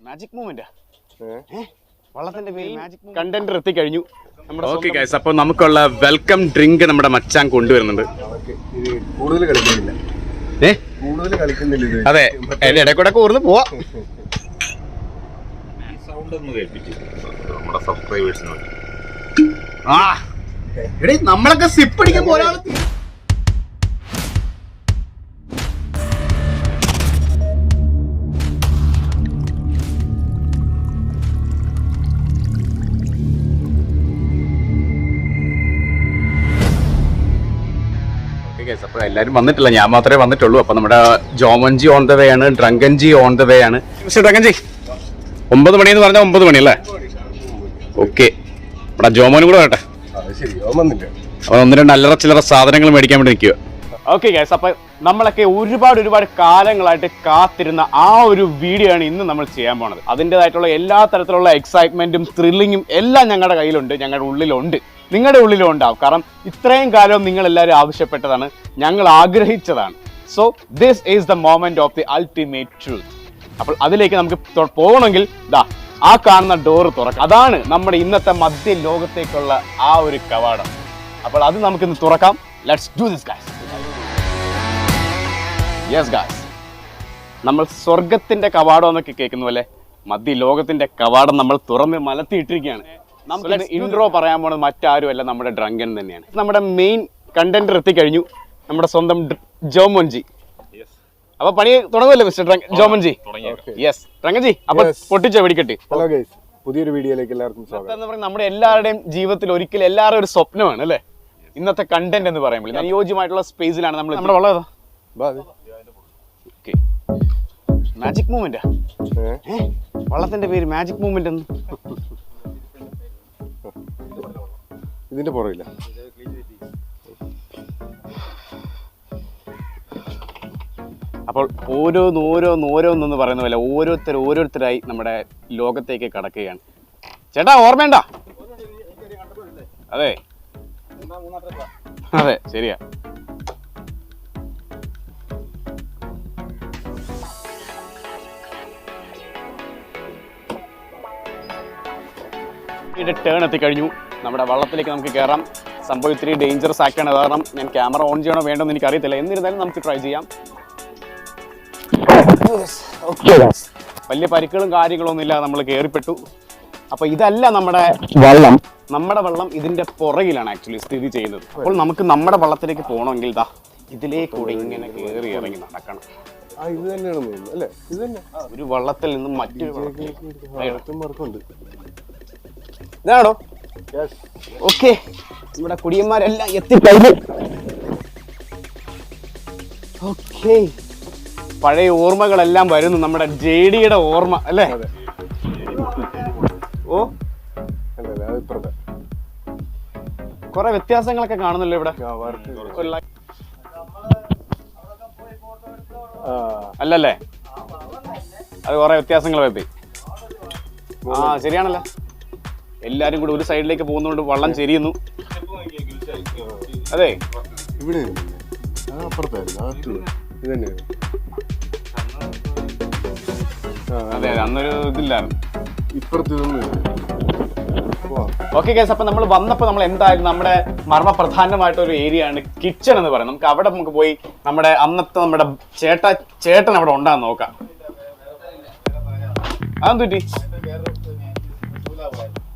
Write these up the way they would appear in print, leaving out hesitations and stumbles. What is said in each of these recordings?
Magic movement വള്ളത്തിന്റെ പേര് magic content എത്തിക്കഴിഞ്ഞു. Okay guys, അപ്പോൾ നമുക്കുള്ള വെൽക്കം ഡ്രിങ്ക് നമ്മുടെ മച്ചാൻ കൊണ്ടുവരുന്നുണ്ട്. കൂടുതൽ കളിക്കുന്നില്ല. അതെ, അതിന്റെ ഇടയ്ക്കൂടെ കൂർന്ന് പോവാ. നമ്മളൊക്കെ സിപ്പ് അടിക്കാൻ പോലെ അപ്പോൾ എല്ലാവരും വന്നിട്ടില്ല, ഞാൻ മാത്രമേ വന്നിട്ടുള്ളൂ. അപ്പൊ നമ്മുടെ ജോമൻജി ഓൺ ദ വേ ആണ്, ഡ്രങ്കൻജി ഓൺ ദ വേ ആണ്. മിസ്റ്റർ ഡ്രങ്കൻജി, 9 മണി എന്ന് പറഞ്ഞാൽ 9 മണി അല്ലേ? ഓക്കെ, നമ്മുടെ ജോമോനും കൂടെ വരട്ടെ. അപ്പൊ 1-2 അല്ലറ ചില്ലറ സാധനങ്ങൾ മേടിക്കാൻ വേണ്ടി നിൽക്കുക. ഓക്കെ ഗൈസ്, അപ്പൊ നമ്മളൊക്കെ ഒരുപാട് കാലങ്ങളായിട്ട് കാത്തിരുന്ന ആ ഒരു വീഡിയോ ആണ് ഇന്ന് നമ്മൾ ചെയ്യാൻ പോണത്. അതിൻ്റെതായിട്ടുള്ള എല്ലാ തരത്തിലുള്ള എക്സൈറ്റ്മെന്റും ത്രില്ലിങ്ങും എല്ലാം ഞങ്ങളുടെ കയ്യിലുണ്ട്, ഞങ്ങളുടെ ഉള്ളിലുണ്ട്, നിങ്ങളുടെ ഉള്ളിലും ഉണ്ടാവും. കാരണം ഇത്രയും കാലം നിങ്ങൾ എല്ലാവരും ആവശ്യപ്പെട്ടതാണ്, ഞങ്ങൾ ആഗ്രഹിച്ചതാണ്. So this is the moment of the ultimate truth. അപ്പോൾ അതിലേക്ക് നമുക്ക് പോകണമെങ്കിൽ ആ കാണുന്ന ഡോറ് തുറക്കാം. അതാണ് നമ്മുടെ ഇന്നത്തെ മധ്യ ലോകത്തേക്കുള്ള ആ ഒരു കവാടം. അപ്പോൾ അത് നമുക്കിന്ന് തുറക്കാം. Let's do this guys. Yes guys, നമ്മൾ സ്വർഗത്തിന്റെ കവാടം എന്നൊക്കെ കേൾക്കുന്ന പോലെ മധ്യ ലോകത്തിന്റെ കവാടം നമ്മൾ തുറന്ന് മലത്തിയിട്ടിരിക്കുകയാണ്. നമുക്ക് ഇൻട്രോ പറയാൻ പോകുന്നത് മറ്റാരുമല്ല, നമ്മുടെ ഡ്രങ്കൻ തന്നെയാണ്. നമ്മുടെ മെയിൻ കണ്ടന്റ് എത്തിക്കഴിഞ്ഞു, നമ്മുടെ സ്വന്തം ജോമോൻജി. അപ്പൊ പണി തുടങ്ങുമല്ലോ മിസ്റ്റർ ജോമൻജി? യെസ് ഡ്രങ്കൻജി, അപ്പൊ പൊട്ടിച്ച വെടിക്കെട്ട്. ഹലോ ഗൈസ്, പുതിയൊരു വീഡിയോയിലേക്ക് എല്ലാവർക്കും സ്വാഗതം. എന്ന് പറഞ്ഞാൽ നമ്മുടെ എല്ലാവരുടെയും ജീവിതത്തിൽ ഒരിക്കലും എല്ലാവരും ഒരു സ്വപ്നമാണ് അല്ലേ ഇന്നത്തെ കണ്ടന്റ് എന്ന് പറയുമ്പോൾ. അനുയോജ്യമായിട്ടുള്ള സ്പേസിലാണ് നമ്മൾ. നമ്മുടെ വള്ളം മാജിക് മൂവ്മെന്റ്, വള്ളത്തിന്റെ പേര് മാജിക് മൂവ്മെന്റ് എന്ന്. ഇതിന്റെ പുറകില്ല. അപ്പോൾ ഓരോന്നോരോന്ന് പറയുന്ന പോലെ ഓരോരുത്തരായി നമ്മുടെ ലോകത്തേക്ക് കടക്കുകയാണ്. ചേട്ടാ ഓർമ്മയുണ്ട? അതെ അതെ ശരിയാ. ടേൺ എത്തിക്കഴിഞ്ഞു, നമ്മുടെ വള്ളത്തിലേക്ക് നമുക്ക് കയറാം. സംഭവം ഇത്തിരി ഡേഞ്ചറസ് ആക്കാണ്, കാരണം ഞാൻ ക്യാമറ ഓൺ ചെയ്യണോ വേണ്ടോ എന്ന് എനിക്കറിയത്തില്ല. എന്നിരുന്നാലും നമുക്ക് ട്രൈ ചെയ്യാം. വലിയ പരിക്കുകളും കാര്യങ്ങളൊന്നും ഇല്ലാതെ നമ്മൾ കയറിപ്പെട്ടു. അപ്പൊ ഇതല്ല നമ്മുടെ വള്ളം. നമ്മുടെ വള്ളം ഇതിന്റെ പുറകിലാണ് ആക്ച്വലി സ്ഥിതി ചെയ്യുന്നത്. അപ്പോൾ നമുക്ക് നമ്മുടെ വള്ളത്തിലേക്ക് പോകണമെങ്കിൽ ഇതിലേക്കൂടെ ഇങ്ങനെ കയറി ഇറങ്ങി നടക്കണം. ഒരു വള്ളത്തിൽ നിന്നും മറ്റൊരു വള്ളത്തിലേക്ക്. ഇതാണോ? ഓക്കെ, നമ്മുടെ കുടിയന്മാരെല്ലാം എത്തിക്കഴിഞ്ഞു. ഓക്കെ, പഴയ ഓർമ്മകളെല്ലാം വരുന്നു, നമ്മുടെ ജെഡിയുടെ ഓർമ്മ അല്ലേ? ഓ കുറെ വ്യത്യാസങ്ങളൊക്കെ കാണുന്നല്ലോ ഇവിടെ. അല്ലല്ലേ, അത് കുറെ വ്യത്യാസങ്ങൾ വരുത്തി. ആ ശരിയാണല്ലോ, എല്ലാരും കൂടി ഒരു സൈഡിലേക്ക് പോകുന്നതുകൊണ്ട് വള്ളം ചെരിയുന്നു. അതെ അതെ, അന്നൊരു ഇതില്ലായിരുന്നു. ഓക്കെ ഗൈസ്, അപ്പൊ നമ്മൾ വന്നപ്പോൾ നമ്മൾ എന്തായാലും നമ്മുടെ മർമ്മപ്രധാനമായിട്ടൊരു ഏരിയ ആണ് കിച്ചൺ എന്ന് പറയുന്നത്. നമുക്ക് അവിടെ നമുക്ക് പോയി നമ്മുടെ അന്നത്തെ നമ്മുടെ ചേട്ടൻ അവിടെ ഉണ്ടാകുന്ന നോക്കാം. അതെന്ത് പറ്റി?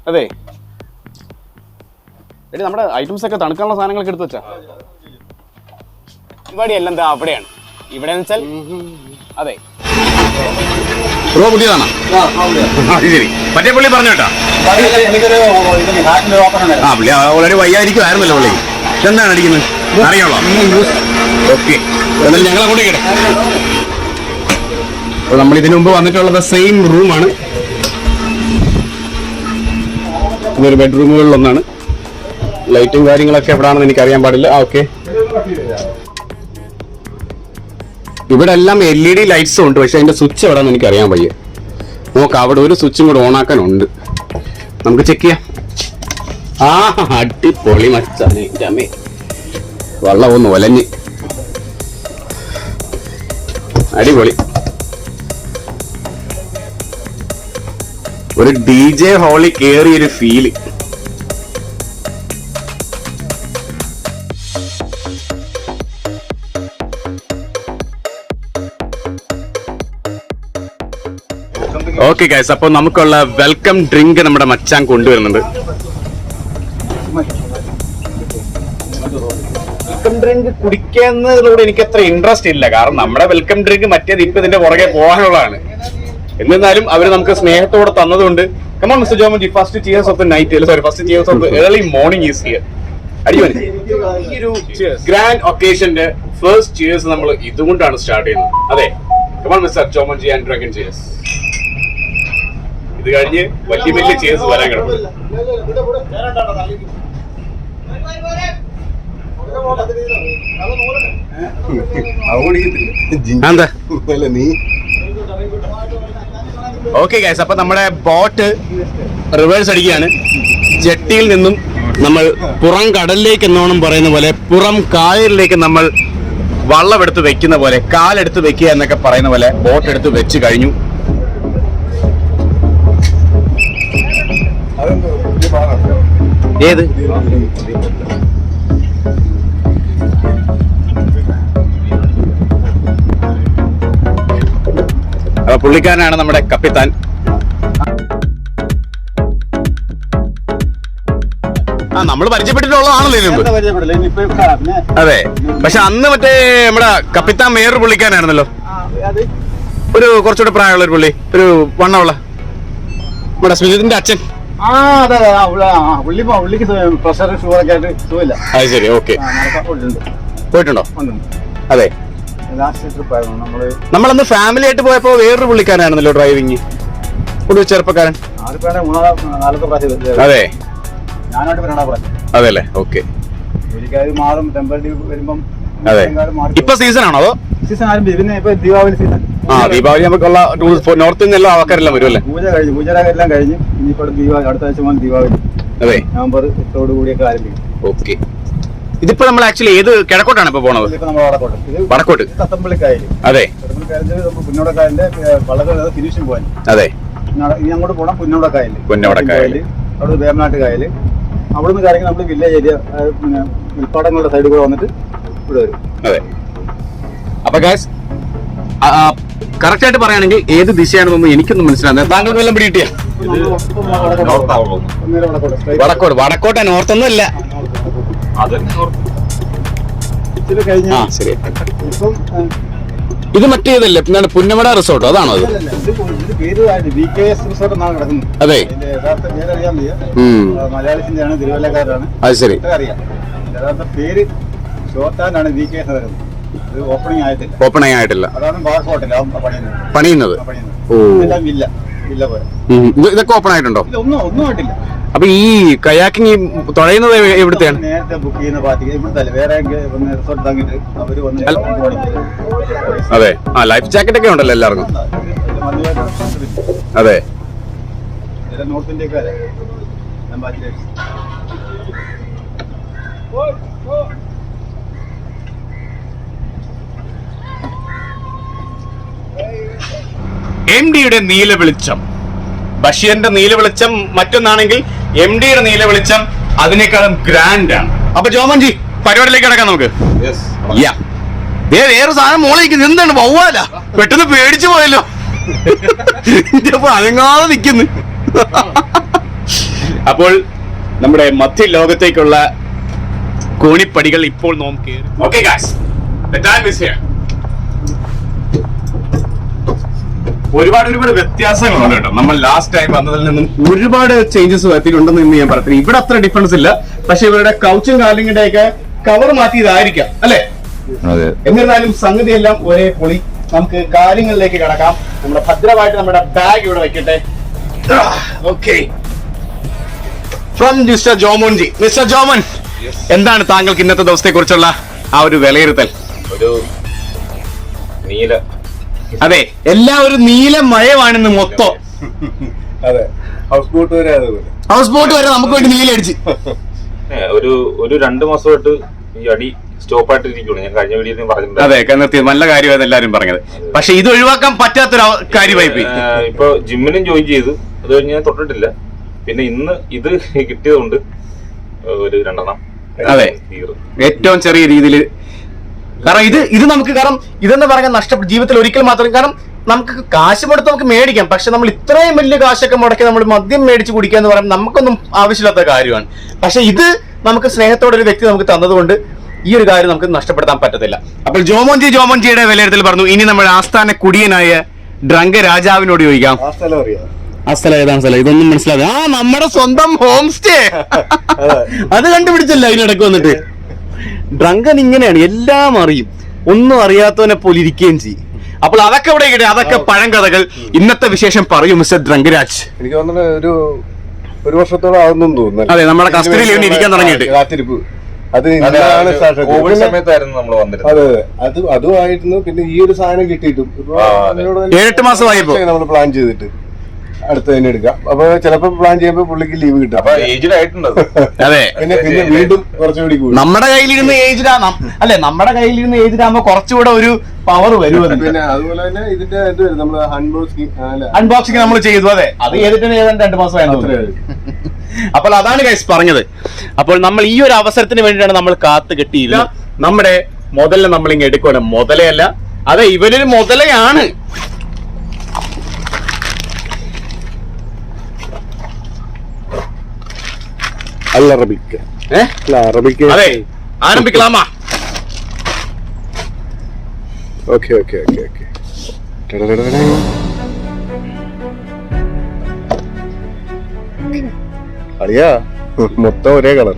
അതെ എടി, നമ്മുടെ ഐറ്റംസ് ഒക്കെ തണുക്കാനുള്ള സാധനങ്ങളൊക്കെ എടുത്ത് വെച്ചാ ഇവിടെ എല്ലാം എന്താ അവിടെയാണ്. ഇവിടെ വെച്ചാൽ അതെ പുതിയതാണോ? ശരി, മറ്റേ പുള്ളി പറഞ്ഞു കേട്ടോ. ആ പുള്ളി ഓൾറെഡി വയ്യായിരിക്കുമായിരുന്നല്ലോ പുള്ളി. എന്താണ് അടിക്കുന്നത് അറിയാമോ? ഓക്കെ, എന്നാലും ഞങ്ങളെ കൂടെ കേട്ടെ. അപ്പോൾ നമ്മൾ ഇതിനു മുമ്പ് വന്നിട്ടുള്ളത് സെയിം റൂമാണ്. ഇതൊരു ബെഡ്റൂമുകളിലൊന്നാണ്. ലൈറ്റും കാര്യങ്ങളൊക്കെ എവിടെയാണെന്ന് എനിക്കറിയാൻ പാടില്ല. ഓക്കെ, ഇവിടെ എല്ലാം LED ലൈറ്റ്സും ഉണ്ട്, പക്ഷെ അതിന്റെ സ്വിച്ച് എവിടെയാണെന്ന് എനിക്കറിയാൻ വയ്യ. നോക്കാം, അവിടെ ഒരു സ്വിച്ചും കൂടെ ഓണാക്കാനുണ്ട്, നമുക്ക് ചെക്ക് ചെയ്യാം. ആ അടിപൊളി മച്ചാനെ, വെള്ളം ഒന്ന് ഒലഞ്ഞ് അടിപൊളി. ഒരു DJ ഹാളിൽ കേറിയ ഒരു ഫീല്. ഓക്കെ ഗൈസ്, അപ്പൊ നമുക്കുള്ള വെൽക്കം ഡ്രിങ്ക് നമ്മുടെ മച്ചാൻ കൊണ്ടുവരുന്നുണ്ട്. വെൽക്കം ഡ്രിങ്ക് കുടിക്കുന്നതിലൂടെ എനിക്ക് അത്ര ഇൻട്രസ്റ്റ് ഇല്ല, കാരണം നമ്മുടെ വെൽക്കം ഡ്രിങ്ക് മറ്റേത് ഇപ്പൊ ഇതിന്റെ പുറകെ പോകാനുള്ളതാണ്. എന്നിരുന്നാലും അവര് നമുക്ക് സ്നേഹത്തോടെ തന്നതുകൊണ്ട് come on Mr. Jomanji, first cheers of the night, sorry, first cheers of the early morning is here. അടിപൊളി. ഈ ഒരു ഗ്രാൻഡ് ഒക്കേഷന്റെ ഫസ്റ്റ് ചിയേഴ്സ് നമ്മൾ ഇതുകൊണ്ടാണ് സ്റ്റാർട്ട് ചെയ്യുന്നത്. അതെ, come on Mr. Jomanji and drunken cheers. ഇത് കഴിഞ്ഞ് വലിയ വലിയ ചിയേഴ്സ് വരാൻ കിടക്കും. ഓക്കെ ഗൈസ്, അപ്പൊ നമ്മുടെ ബോട്ട് റിവേഴ്സ് അടിക്കുകയാണ്. ജെട്ടിയിൽ നിന്നും നമ്മൾ പുറം കടലിലേക്ക് എന്നോണം പറയുന്ന പോലെ പുറം കായലിലേക്ക് നമ്മൾ വള്ളം എടുത്ത് വെക്കുന്ന പോലെ, കാലെടുത്ത് വെക്കുക എന്നൊക്കെ പറയുന്ന പോലെ ബോട്ട് എടുത്ത് വെച്ച് കഴിഞ്ഞു. ഏത് പുള്ളിക്കാരനാണ് നമ്മുടെ കപ്പിത്താൻ. നമ്മൾ പരിചയപ്പെട്ടിട്ടുള്ളതാണല്ലോ ഇതിന് മുമ്പ്. അതെ, പക്ഷെ അന്ന് മറ്റേ നമ്മുടെ കപ്പിത്താൻ വേറൊരു പുള്ളിക്കാരനായിരുന്നല്ലോ, ഒരു കുറച്ചുകൂടെ പ്രായമുള്ള ഒരു പുള്ളി, ഒരു വണ്ണമുള്ള നമ്മുടെ സ്മിതിന്റെ അച്ഛൻ. അത് ശരി, ഓക്കെ. പോയിട്ടുണ്ടോ? അതെ, നമ്മളന്ന് ഫാമിലി ആയിട്ട് പോയപ്പോ വേറൊരു പുള്ളിക്കാരനായിരുന്നല്ലോ ഡ്രൈവിങ്, ഒരു ചെറുപ്പക്കാരൻ. അതെ അതെ അല്ലേ, ഓക്കെ. അതെ, ഇപ്പൊ സീസൺ ആണോ അതോ? ദീപാവലി നമുക്കുള്ള നോർത്തിൽ നിന്നെല്ലാം ആൾക്കാരെല്ലാം വരും അല്ലേ? പൂജയെല്ലാം കഴിഞ്ഞ് ഇനിയിപ്പോൾ ദീപാവലി അടുത്ത ആഴ്ച ദീപാവലി. അതെ, നവംബർ 8 കൂടിയൊക്കെ ആരംഭിക്കും. ഓക്കെ. ഇതിപ്പോ നമ്മൾ ആക്ച്വലി ഏത് കിഴക്കോട്ടാണ് ഇപ്പൊ പോണത്? വടക്കോട്ട്. തത്തമ്പള്ളിക്കായൽ. അതെ, പുന്നോടക്കായലിന്റെ വളരെ ഫിനിഷിംഗ് പോയിന്റ്. അതെ, ഇനി അങ്ങോട്ട് പോകണം പുന്നോടക്കായൽ. പുന്നോടക്കായൽ, അവിടെ വേമനാട്ട് കായൽ. അവിടുന്ന് കാര്യങ്ങൾ നമ്മൾ വില്ലേജ് ഏരിയ, പിന്നെ ഉൽപ്പാടങ്ങളുടെ സൈഡിൽ കൂടെ വന്നിട്ട് ഇവിടെ വരും. അതെ. അപ്പൊ ഗൈസ്, കറക്റ്റ് ആയിട്ട് പറയുകയാണെങ്കിൽ ഏത് ദിശയാണെന്നൊന്നും എനിക്കൊന്നും മനസ്സിലാകുന്നത്. താങ്കൾക്ക് വല്ലതും പിടി കിട്ടിയാ? വടക്കോട്ട്. വടക്കോട്ടെ, നോർത്തൊന്നും ഇല്ല. ആ ശരി. ഇത് മറ്റേതല്ലേ, എന്താണ് പുന്നമട റിസോർട്ടോ? അതാണോ അത്? അതെ, മലയാളത്തിന്റെയാണ്, തിരുവല്ലക്കാരാണ്. അത് ശരി. അറിയാം, പേര് ഷോർട്ടാനാണ് VKS വരുന്നത്. ഓപ്പണിംഗ് ആയിട്ടില്ല. അതാണ് പണിയുന്നത്. ഇതൊക്കെ ഓപ്പൺ ആയിട്ടുണ്ടോ? ഒന്നും ആയിട്ടില്ല. അപ്പൊ ഈ കയാക്കിങ് തുഴയുന്നത് എവിടുത്തെയാണ്? നേരത്തെ ബുക്ക് ചെയ്യുന്ന പാർട്ടിക്ക് ഇവിടുത്തെ വേറെ റിസോർട്ട് താങ്ങിട്ട് അവര് വന്ന്. അതെ, ആ ലൈഫ് ജാക്കറ്റ് ഒക്കെ ഉണ്ടല്ലോ എല്ലാവർക്കും. അതെ, നോർത്ത് ഇന്ത്യക്കാരെ. MDയുടെ നീല വെളിച്ചം, ബഷീറിന്റെ നീല വെളിച്ചം മറ്റൊന്നാണെങ്കിൽ MDയുടെ നീല വെളിച്ചം അതിനേക്കാളും ഗ്രാൻഡ് ആണ്. അപ്പൊ ജോമൻജി, പരിപാടിയിലേക്ക് കിടക്കാം നമുക്ക്. വേറെ സാധനം മോളിരിക്കുന്നു. എന്താണ് വവ്വാല? പെട്ടെന്ന് പേടിച്ചു പോയല്ലോ. അതെങ്ങാതെ നിക്കുന്നു. അപ്പോൾ നമ്മുടെ മധ്യ ലോകത്തേക്കുള്ള കോണിപ്പടികൾ ഇപ്പോൾ നോക്കി. Okay guys, the time is here. ഒരുപാട് വ്യത്യാസങ്ങളുണ്ട് കേട്ടോ. നമ്മൾ ലാസ്റ്റ് ടൈം വന്നതിൽ നിന്നും ഒരുപാട് ചേഞ്ചസ് വരുത്തിയിട്ടുണ്ടെന്ന് ഇന്ന് ഞാൻ പറഞ്ഞു. ഇവിടെ അത്ര ഡിഫറൻസ് ഇല്ല, പക്ഷെ ഇവരുടെ കൗച്ചും കാലിങ്ങിന്റെ ഒക്കെ കവർ മാറ്റിയതായിരിക്കാം അല്ലെ? എന്നിരുന്നാലും സംഗതി എല്ലാം ഒരേ പൊളി. നമുക്ക് കാര്യങ്ങളിലേക്ക് കിടക്കാം. നമ്മുടെ ഭദ്രമായിട്ട് നമ്മുടെ ബാഗ് ഇവിടെ വെക്കട്ടെ. ഓക്കെ, ഫ്രം മിസ്റ്റർ ജോമോൻജി. മിസ്റ്റർ ജോമൻ, എന്താണ് താങ്കൾക്ക് ഇന്നത്തെ ദിവസത്തെ കുറിച്ചുള്ള ആ ഒരു വിലയിരുത്തൽ? ഒരു നീല, അതെ, എല്ലാവരും നീല മഴവാണെന്ന് മൊത്തം. അതെ, ഹൗസ് ബോട്ട് വരെ അതുപോലെ. ഹൗസ് ബോട്ട് വരെ നമുക്ക് വേണ്ടി നീല അടിച്ച് ഒരു 2 മാസമായിട്ട് ഈ അടി സ്റ്റോപ്പ് ആയിട്ട് ഇരിക്കുള്ളൂ. ഞാൻ കഴിഞ്ഞ വീഡിയോയിൽ പറഞ്ഞിട്ടുണ്ട്. അതെ, നിർത്തി. നല്ല കാര്യമാണ് എല്ലാരും പറഞ്ഞത്. പക്ഷെ ഇത് ഒഴിവാക്കാൻ പറ്റാത്തൊരു കാര്യമായി പോയി. ഇപ്പൊ ജിമ്മിനും ജോയിൻ ചെയ്തു, അത് കഴിഞ്ഞ് ഞാൻ തൊട്ടിട്ടില്ല. പിന്നെ ഇന്ന് ഇത് കിട്ടിയതുകൊണ്ട് ഒരു 2 എണ്ണം. അതെ, ഏറ്റവും ചെറിയ രീതിയിൽ. കാരണം ഇത് നമുക്ക്, കാരണം ഇതെന്ന് പറയാൻ നഷ്ടപ്പെട്ട ജീവിതത്തിൽ ഒരിക്കൽ മാത്രം. കാരണം നമുക്ക് കാശ് കൊടുത്ത് നമുക്ക് മേടിക്കാം, പക്ഷെ നമ്മൾ ഇത്രയും വലിയ കാശൊക്കെ മുടക്കി നമ്മൾ മദ്യം മേടിച്ച് കുടിക്കുക എന്ന് പറയുമ്പോൾ നമുക്കൊന്നും ആവശ്യമില്ലാത്ത കാര്യമാണ്. പക്ഷെ ഇത് നമുക്ക് സ്നേഹത്തോടെ ഒരു വ്യക്തി നമുക്ക് തന്നതുകൊണ്ട് ഈ ഒരു കാര്യം നമുക്ക് നഷ്ടപ്പെടുത്താൻ പറ്റത്തില്ല. അപ്പോൾ ജോമോൻജിയുടെ വിലയിരുത്തൽ പറഞ്ഞു. ഇനി നമ്മുടെ ആസ്ഥാന കുടിയനായ ഡ്രങ്ക് രാജാവിനോട് ചോദിക്കാം. ആ സ്ഥലം ഏതാണ് സ്ഥലം? ഇതൊന്നും മനസ്സിലാവും. ആ, നമ്മുടെ സ്വന്തം ഹോം സ്റ്റേ. അത് കണ്ടുപിടിച്ചല്ല അതിനിടയ്ക്ക് വന്നിട്ട്. ഡ്രങ്കൻ ഇങ്ങനെയാണ്, എല്ലാം അറിയും, ഒന്നും അറിയാത്തവനെ പോലെ ഇരിക്കുകയും ചെയ്യും. അപ്പോൾ അതൊക്കെ ഇവിടെ കിട്ടി, അതൊക്കെ പഴങ്കഥകൾ. ഇന്നത്തെ വിശേഷം പറയൂ മിസ്റ്റർ ഡ്രങ്കരാജ്. എനിക്ക് തോന്നുന്നു ഒരു വർഷത്തോളം ആകുന്നു തോന്നുന്നു. അതെ, നമ്മുടെ കസ്റ്റഡിയിൽ ഇരിക്കാൻ തുടങ്ങിയിട്ട്. കാത്തിരിപ്പ് അത് കോവിഡ് സമയത്തായിരുന്നു നമ്മൾ വന്നിരുന്നത്. അതെ, അതുമായിരുന്നു. പിന്നെ ഈ ഒരു സാധനം കിട്ടിയിട്ടും 7-8 മാസമായപ്പോ നമ്മൾ പ്ലാൻ ചെയ്തിട്ട് അടുത്ത് തന്നെ എടുക്കാം. അപ്പൊ ചിലപ്പോ പ്ലാൻ ചെയ്യുമ്പോ പുള്ളിക്ക് ലീവ് കിട്ടും. അപ്പൊ ഏജ്ഡ് ആയിട്ടുണ്ട്. അതെ, പിന്നെ വീണ്ടും കുറച്ചുകൂടി കൂടും. നമ്മുടെ കയ്യിലിരുന്ന് നമ്മുടെ കയ്യിലിരുന്ന് ഏജിലാകുമ്പോ കുറച്ചുകൂടെ ഒരു പവർ വരും. പിന്നെ അതുപോലെ തന്നെ ഇതിന്റെ ഇത് നമ്മള് അൺബോക്സിംഗ് നമ്മൾ ചെയ്തു. അതെ, അത് ചെയ്തിട്ട് ഏതാണ്ട് 2 മാസമായിരുന്നു. അപ്പോൾ അതാണ് ഗൈസ് പറഞ്ഞത്. അപ്പോൾ നമ്മൾ ഈ ഒരു അവസരത്തിന് വേണ്ടിയിട്ടാണ് നമ്മൾ കാത്തു കെട്ടിയിരുന്നത്. നമ്മുടെ മുതല നമ്മൾ ഇങ്ങനെ എടുക്കണം. മുതലയല്ല, അതെ, ഇവനൊരു മുതലയാണ്. അതെ, ആരംഭിക്കലാമാ. ഓക്കെ. അറിയാ, മൊത്തം ഒരേ കളർ.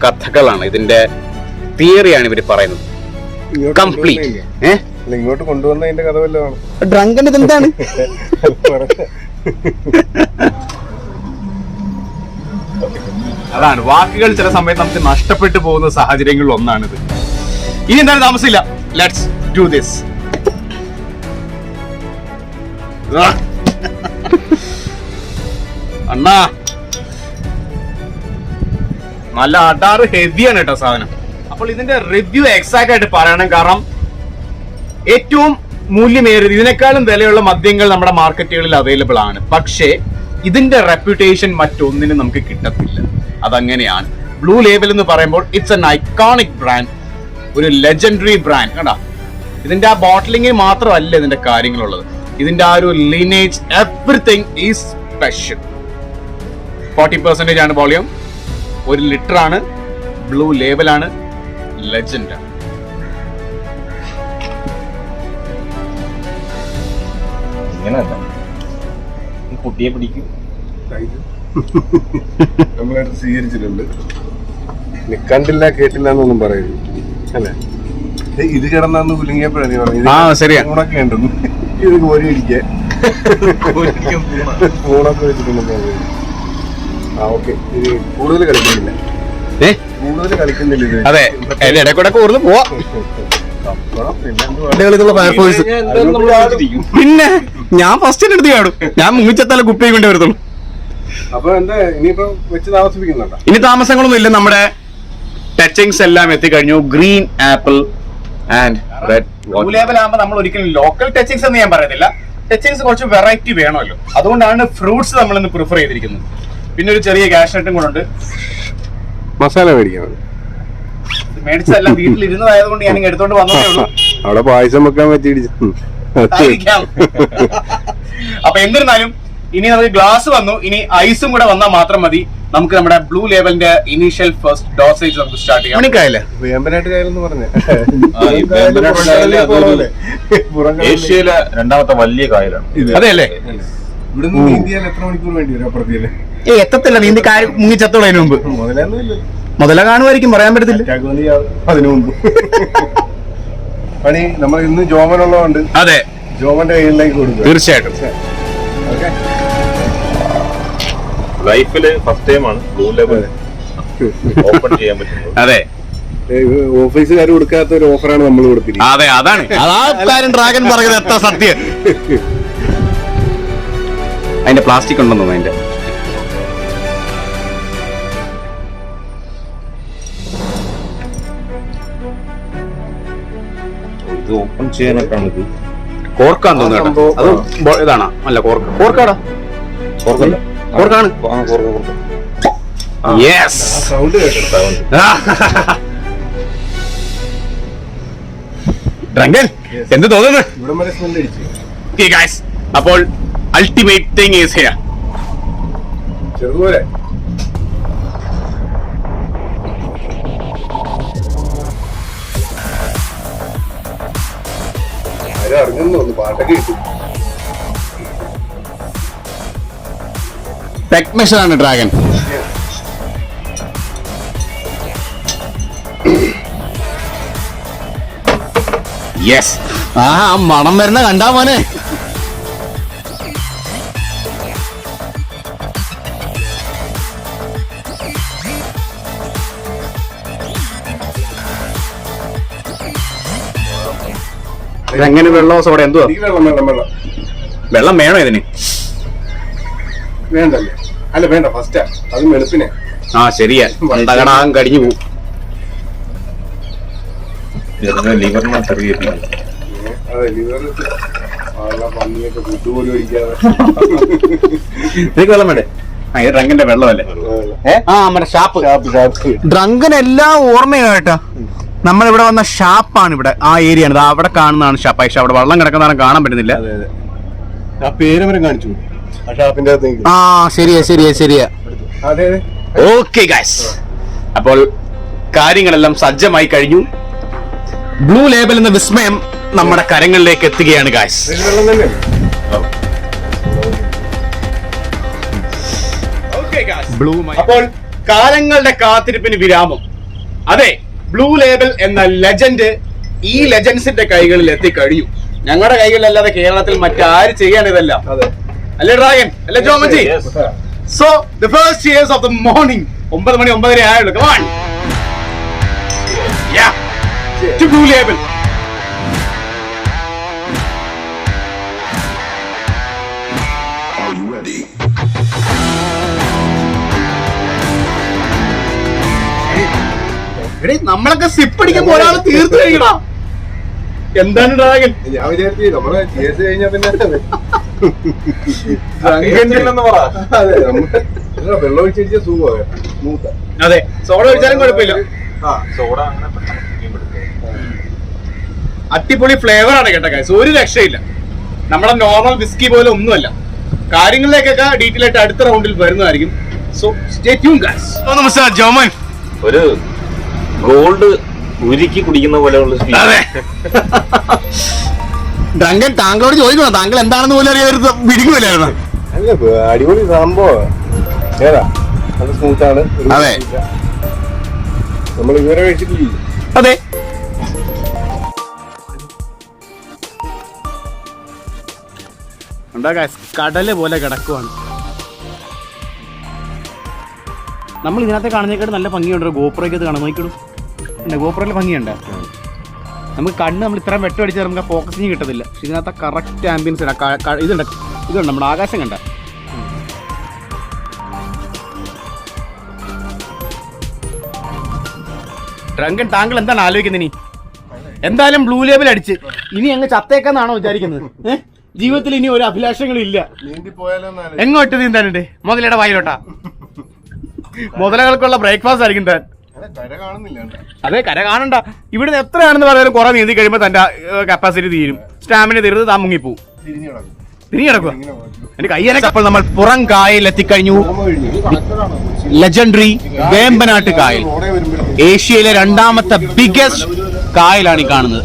കഥകളാണ് ഇതിന്റെ തിയറിയാണ് ഇവര് പറയുന്നത്. കംപ്ലീറ്റ് ഇങ്ങോട്ട് കൊണ്ടുവന്നതിന്റെ കഥ വല്ലതാണ്. ഡ്രങ്കൻ ഇതെന്താണ്? അതാണ്, വാക്കുകൾ ചില സമയത്ത് നമുക്ക് നഷ്ടപ്പെട്ടു പോകുന്ന സാഹചര്യങ്ങളിൽ ഒന്നാണിത്. ഇനി എന്താണ് താമസമില്ല, ലെറ്റ്സ് ഡു ദിസ്. അണ്ണാ, നല്ല അടാറ് ഹെവിയാണ് കേട്ടോ സാധനം. അപ്പോൾ ഇതിന്റെ റിവ്യൂ എക്സാക്ട് ആയിട്ട് പറയണം. കാരണം ഏറ്റവും മൂല്യമേറിയത്, ഇതിനേക്കാളും വിലയുള്ള മദ്യങ്ങൾ നമ്മുടെ മാർക്കറ്റുകളിൽ അവൈലബിൾ ആണ്. പക്ഷേ ഇതിന്റെ റെപ്യൂട്ടേഷൻ മറ്റൊന്നിനും നമുക്ക് കിട്ടത്തില്ല. അതങ്ങനെയാണ്. ബ്ലൂ ലേബൽ എന്ന് പറയുമ്പോൾ ഇറ്റ്സ് എൻ ഐക്കോണിക് ബ്രാൻഡ്, ഒരു ലെജൻഡറി ബ്രാൻഡ്. കണ്ടാ, ഇതിന്റെ ആ ബോട്ടിലിംഗ് മാത്രമല്ല ഇതിന്റെ കാര്യങ്ങളുള്ളത്. ഇതിന്റെ ആ ഒരു ലീനേജ്, എവറിത്തിങ് ഈസ് സ്പെഷ്യൽ. 40% ആണ് വോളിയം, 1 ലിറ്റർ ആണ്, ബ്ലൂ ലേബൽ ആണ്, ലെജൻഡ്. ഇങ്ങനെയല്ല, കുട്ടിയെ പിടിക്കും. നമ്മളടുത്ത് സ്വീകരിച്ചിട്ടുണ്ട്. കണ്ടില്ല കേട്ടില്ല എന്നൊന്നും പറയരുത് അല്ലെ. ഇത് കിടന്നു കുലുങ്ങിയപ്പോഴാണ് നീ പറഞ്ഞത് ഊണൊക്കെ ഉണ്ടെന്ന്. ഇത് കോരി അടിക്കാൻ ഊണൊക്കെ വെച്ചിട്ടുണ്ടെന്ന്. ഓക്കെ, ഇത് കൂടുതൽ കളിക്കുന്നില്ല. അതെ, ഇടയ്ക്കൂടെ കൂടുതൽ പോവാ. പിന്നെ ഞാൻ ഫസ്റ്റ് എടുത്ത് കാണും. ഞാൻ മുങ്ങിച്ചത്താല കുപ്പിയും കൊണ്ട് വരത്തുള്ളൂ. അപ്പൊ എന്താ ഇനിയിപ്പോ വെച്ച് താമസിപ്പിക്കുന്നുണ്ടോ? ഇനി താമസങ്ങളൊന്നും ഇല്ല. നമ്മുടെ ടച്ചിങ്സ് എല്ലാം എത്തിക്കഴിഞ്ഞു. Green apple and red label ആകുമ്പോൾ നമ്മൾ ഒരിക്കലും ലോക്കൽ ടച്ചിങ്സ് എന്ന് ഞാൻ പറയത്തില്ല. ടച്ചിങ്സ് കുറച്ച് വെറൈറ്റി വേണമല്ലോ, അതുകൊണ്ടാണ് ഫ്രൂട്ട്സ് നമ്മൾ ഇന്ന് പ്രിഫർ ചെയ്തിരിക്കുന്നത്. പിന്നെ ഒരു ചെറിയ കാഷ്നട്ടും കൂടെ ഉണ്ട്. മസാല മേടിക്കാൻ മേടിച്ചതല്ല, വീട്ടിലിരുന്നതായതുകൊണ്ട് ഞാൻ എടുത്തോണ്ട് വന്നതേ ഉള്ളൂ. അവിടെ പായസം വെക്കാൻ പറ്റിയിടിച്ചു. അപ്പൊ എന്നിരുന്നാലും ഇനി നമുക്ക് ഗ്ലാസ് വന്നു, ഇനി ഐസും കൂടെ വന്നാൽ മാത്രം മതി. നമുക്ക് നമ്മുടെ ബ്ലൂ ലേബലിന്റെ ഇനീഷ്യൽ ഫസ്റ്റ് ഡോസേജ് നമുക്ക് സ്റ്റാർട്ട് ചെയ്യാം. മണിക്കായല്ലേ വേമ്പനാട്ട് കായലെന്ന് പറഞ്ഞേ. ഏഷ്യയിലെ 2ാമത്തെ വലിയ കായലാണ്. അതെ അല്ലേ? ഇവിടുന്ന് നീന്തിയാൽ എത്ര മണിക്കൂർ വേണ്ടി വരും അപ്പുറത്തേക്ക്? എത്തത്തില്ല, നീന്തി കാര്യം മുങ്ങിച്ചത്തോളം അതിന് മുമ്പ്. മുതല കാണുമായിരിക്കും, പറയാൻ പറ്റത്തില്ല. അതിനു മുമ്പ് പണി നമ്മൾ ഇന്ന് ജോമനുള്ളതുകൊണ്ട് അതെ, ജോമന്റെ കയ്യിലേക്ക് കൊടുക്കും. തീർച്ചയായിട്ടും. ലൈഫില് ഫസ്റ്റ് ടൈം ആണ് ബ്ലൂ ലേബൽ ഓപ്പൺ ചെയ്യാൻ പറ്റുന്നത്. അതെ, ഓഫീസുകാർ കൊടുക്കാത്ത ഒരു ഓഫറാണ് നമ്മൾ കൊടുത്തിരിക്കുന്നത്. അതെ, അതാണ് കാര്യം ഡ്രാഗൻ പറയുന്നത്. എത്ര സത്യം. അതിന്റെ പ്ലാസ്റ്റിക് ഉണ്ടെന്ന് തോന്നുന്നു. അതിന്റെ ഇത് ഓപ്പൺ ചെയ്യാനായിട്ടാണ് ഇത്. കോർക്കാന്ന് തോന്നുന്നു കേട്ടോ. അത് ഇതാണോ? അല്ല, കോർക്കാടാ. കോർക്കല്ല. കോർക്കാണ്. കോർക്ക്. യെസ്. സൗണ്ട് കേട്ടോ. ഡ്രങ്കൻ എന്ത് തോന്നുന്നു? ഇവിടെ വരെ സ്മെല്ല് അടിച്ചു. Okay guys, അപ്പോൾ അൾട്ടിമേറ്റ് തിങ് ഈസ് ഹിയർ. ചെറുതുപോലെ ആരും അറിഞ്ഞെന്ന് തോന്നുന്നു. പാട്ടൊക്കെ കിട്ടും. ടെക് മെഷറാണ് ഡ്രാഗൺ. യെസ്. ആ മണം വരുന്ന കണ്ടാ മോനെ. ഇതെങ്ങനെ വെള്ളമോ സോഡ എന്തുവാ? എനിക്ക് വെള്ളം വെള്ളം വേണോ ഇതിന്? വേണ്ടല്ലേ? അല്ല വേണ്ട, ഫസ്റ്റാ അത് വെളുപ്പിനെ. ആ ശരിയാ, തകടാകം കടിഞ്ഞു പോകും. ലിവറിനെ ചെറിയ അതെ, ലിവറിൽ പന്നിയൊക്കെ ഫുഡ് പോലും ഒഴിക്കാതെ. നിനക്ക് വെള്ളം വേണ്ടേ? ആ ഇത് ഡ്രങ്കിന്റെ വെള്ളമല്ലേ? ആ നമ്മുടെ ഷാപ്പ്. ഡ്രങ്കനെല്ലാം ഓർമ്മയായിട്ടാ. നമ്മളിവിടെ വന്ന ഷാപ്പാണ്. ഇവിടെ ആ ഏരിയ ആണ്, അവിടെ കാണുന്നതാണ് ഷാപ്പ്. പക്ഷെ അവിടെ വെള്ളം കിടക്കുന്നതാണ് കാണാൻ പറ്റുന്നില്ല. അതെ അതെ, ആ പേര് വരെ കാണിച്ചു ആ ഷാപ്പിന്റെ അകത്ത്. ആ ശരിയാ. അതെ അതെ. ഓക്കെ ഗൈസ്, അപ്പോൾ കാര്യങ്ങളെല്ലാം സജ്ജമായി കഴിഞ്ഞു. ബ്ലൂ ലേബൽ എന്ന വിസ്മയം നമ്മുടെ കരങ്ങളിലേക്ക് എത്തുകയാണ് ഗൈസ്. വെള്ളം തന്നെയല്ലേ? അപ്പോൾ കാലങ്ങളുടെ കാത്തിരിപ്പിന് വിരാമം. അതെ, ബ്ലൂ ലേബൽ എന്ന ലെജൻഡ് ഈ ലെജൻസിന്റെ കൈകളിൽ എത്തിക്കഴിഞ്ഞു. ഞങ്ങളുടെ കൈകളിലല്ലാതെ കേരളത്തിൽ മറ്റാര് ചെയ്യാണ് ഇതെല്ലാം? അല്ലേ ഡ്രാഗൻ? അല്ലേ ജോമജി? So the first cheers of the morning. 9 മണി 9:30 ആയുള്ളൂ. Come on. Yeah, two blue label. നമ്മളൊക്കെ സിപ്പ് അടിക്കുമ്പോ ഒരാൾ തീർത്തു കഴിക്കണ. എന്താണ് ഡ്രാഗൻ? ഞാൻ വിചാരിച്ചു നമ്മളെ കേസ് കഴിഞ്ഞാ പിന്നെ വെള്ളം ഒഴിച്ചടിച്ച സുഖമാണ്. അതെ, സോഡ ഒഴിച്ചാലും കുഴപ്പമില്ല. സോഡ അടിപൊളി ഫ്ലേവർ ആണ് കേട്ടോ ഗൈസ്, ഒരു രക്ഷയില്ല. നമ്മുടെ നോർമൽ വിസ്കി പോലെ ഒന്നുമല്ല. കാര്യങ്ങളിലേക്കൊക്കെ ഡീറ്റെയിൽ ആയിട്ട് അടുത്ത റൗണ്ടിൽ വരുന്നതായിരിക്കും. So stay tune guys. നമസ്കാരം ജോമൻ. ഒരു ഗോൾഡ് ഉരുക്കി കുടിക്കുന്ന പോലെയുള്ള അതെ. ഡ്രങ്കൻ താങ്കളോട് ചോദിക്കണം, താങ്കൾ എന്താണെന്ന് പോലും അറിയാതെ വിടിക്കുമല്ലായിരുന്നു. അല്ല, അടിപൊളി സംഭവം. ഏതാ നല്ല സ്മൂത്താണ്. അതെ, നമ്മൾ ഇതുവരെ കഴിച്ചിട്ടില്ല. അതെ. കടല് പോലെ കിടക്കുവാണ്. നമ്മൾ ഇതിനകത്ത് കാണുന്നേക്കാട്ട് നല്ല ഭംഗിയുണ്ടോ ഗോപ്രോയ്ക്ക് കാണാൻ നോക്കിക്കോളൂ. പിന്നെ ഗോപ്രോയിൽ ഭംഗിയുണ്ട്. നമുക്ക് കണ്ണ് നമ്മൾ ഇത്രയും വെട്ടടിച്ചാൽ നമുക്ക് ഫോക്കസിങ് കിട്ടത്തില്ല. പക്ഷെ ഇതിനകത്ത് കറക്റ്റ് ആംബിയൻസ് ഇതുണ്ട് നമ്മുടെ ആകാശം കണ്ട. ഡ്രങ്കൻ, താങ്കൾ എന്താണ് ആലോചിക്കുന്നത്? ഇനി എന്തായാലും ബ്ലൂ ലേബൽ അടിച്ച് ഇനി അങ്ങ് ചത്തേക്കാന്നാണോ വിചാരിക്കുന്നത്? ജീവിതത്തിൽ ഇനി ഒരു അഭിലാഷങ്ങളും ഇല്ല. എങ്ങോട്ട് നീന്താനുണ്ട്? മുതലയുടെ വായിലോട്ടാ. മുതലകൾക്കുള്ള ബ്രേക്ക്ഫാസ്റ്റ് ആയിരിക്കും താൻ. അതെ, കര കാണണ്ട. ഇവിടുന്ന് എത്രയാണെന്ന് പറഞ്ഞാലും കുറെ നീന്തി കഴിയുമ്പോൾ തന്റെ കപ്പാസിറ്റി തീരും, സ്റ്റാമിന തീർത്ത് താൻ മുങ്ങിപ്പോവും, തിരിഞ്ഞു കിടക്കുക. എന്റെ കയ്യനൊക്കെ. അപ്പോൾ നമ്മൾ പുറം കായൽ എത്തിക്കഴിഞ്ഞു. ലെജൻഡറി വേമ്പനാട്ട് കായൽ, ഏഷ്യയിലെ 2ാമത്തെ ബിഗസ്റ്റ് കായലാണ് ഈ കാണുന്നത്.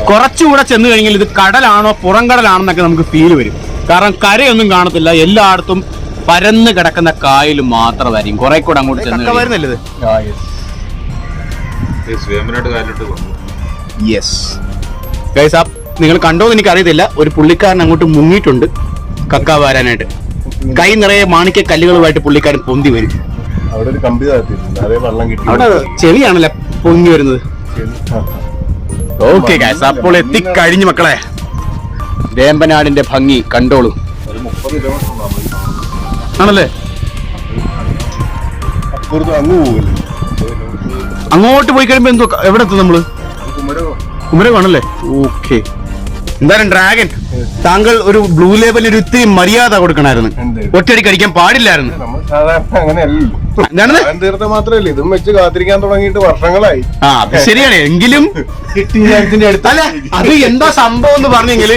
കുറച്ചുകൂടെ ചെന്ന് കഴിഞ്ഞാൽ ഇത് കടലാണോ പുറം കടലാണെന്നൊക്കെ നമുക്ക് ഫീൽ വരും. കാരണം കരയൊന്നും കാണത്തില്ല, എല്ലായിടത്തും പരന്ന് കിടക്കുന്ന കായൽ മാത്രമായിരിക്കും. കുറെ കൂടെ അങ്ങോട്ട് ചെന്ന് വരുന്നില്ലത്. യെസ് ഗൈസ്, നിങ്ങൾ കണ്ടോന്ന് എനിക്ക് അറിയത്തില്ല. ഒരു പുള്ളിക്കാരൻ അങ്ങോട്ട് മുങ്ങിയിട്ടുണ്ട് കക്ക വാരാനായിട്ട്. കൈ നിറയെ മാണിക്യ കല്ലുകളുമായിട്ട് പുള്ളിക്കാരൻ പൊന്തി വരും. അവിടെ ഒരു കമ്പി അവിടെ ചെളിയാണല്ലേ പൊങ്ങി വരുന്നത്. ഓക്കെ ഗൈസ്, അപ്പോൾ എത്തിക്കഴിഞ്ഞു മക്കളെ. വേമ്പനാടിന്റെ ഭംഗി കണ്ടോളൂ. ആണല്ലേ? അങ്ങ് പോകില്ലേ? അങ്ങോട്ട് പോയി കഴിയുമ്പോ എന്തോ എവിടെ എത്തും നമ്മള്? കുമരകമാണല്ലേ? ഓക്കെ. എന്തായാലും ഡ്രാഗൻ, താങ്കൾ ഒരു ബ്ലൂ ലേബലിൽ ഒരു ഇത്തിരി മര്യാദ കൊടുക്കണമായിരുന്നു. ഒറ്റയടിക്ക് അടിക്കാൻ പാടില്ലായിരുന്നു. നമ്മൾ സാധാരണ അങ്ങനെയല്ലല്ലോ. എന്താണ്? തീർത്ത മാത്രമല്ല, ഇതും വെച്ച് കാത്തിരിക്കാൻ തുടങ്ങിയിട്ട് വർഷങ്ങളായി. ആ അത് ശരിയാണ്. എങ്കിലും അല്ല, അത് എന്താ സംഭവം എന്ന് പറഞ്ഞെങ്കിൽ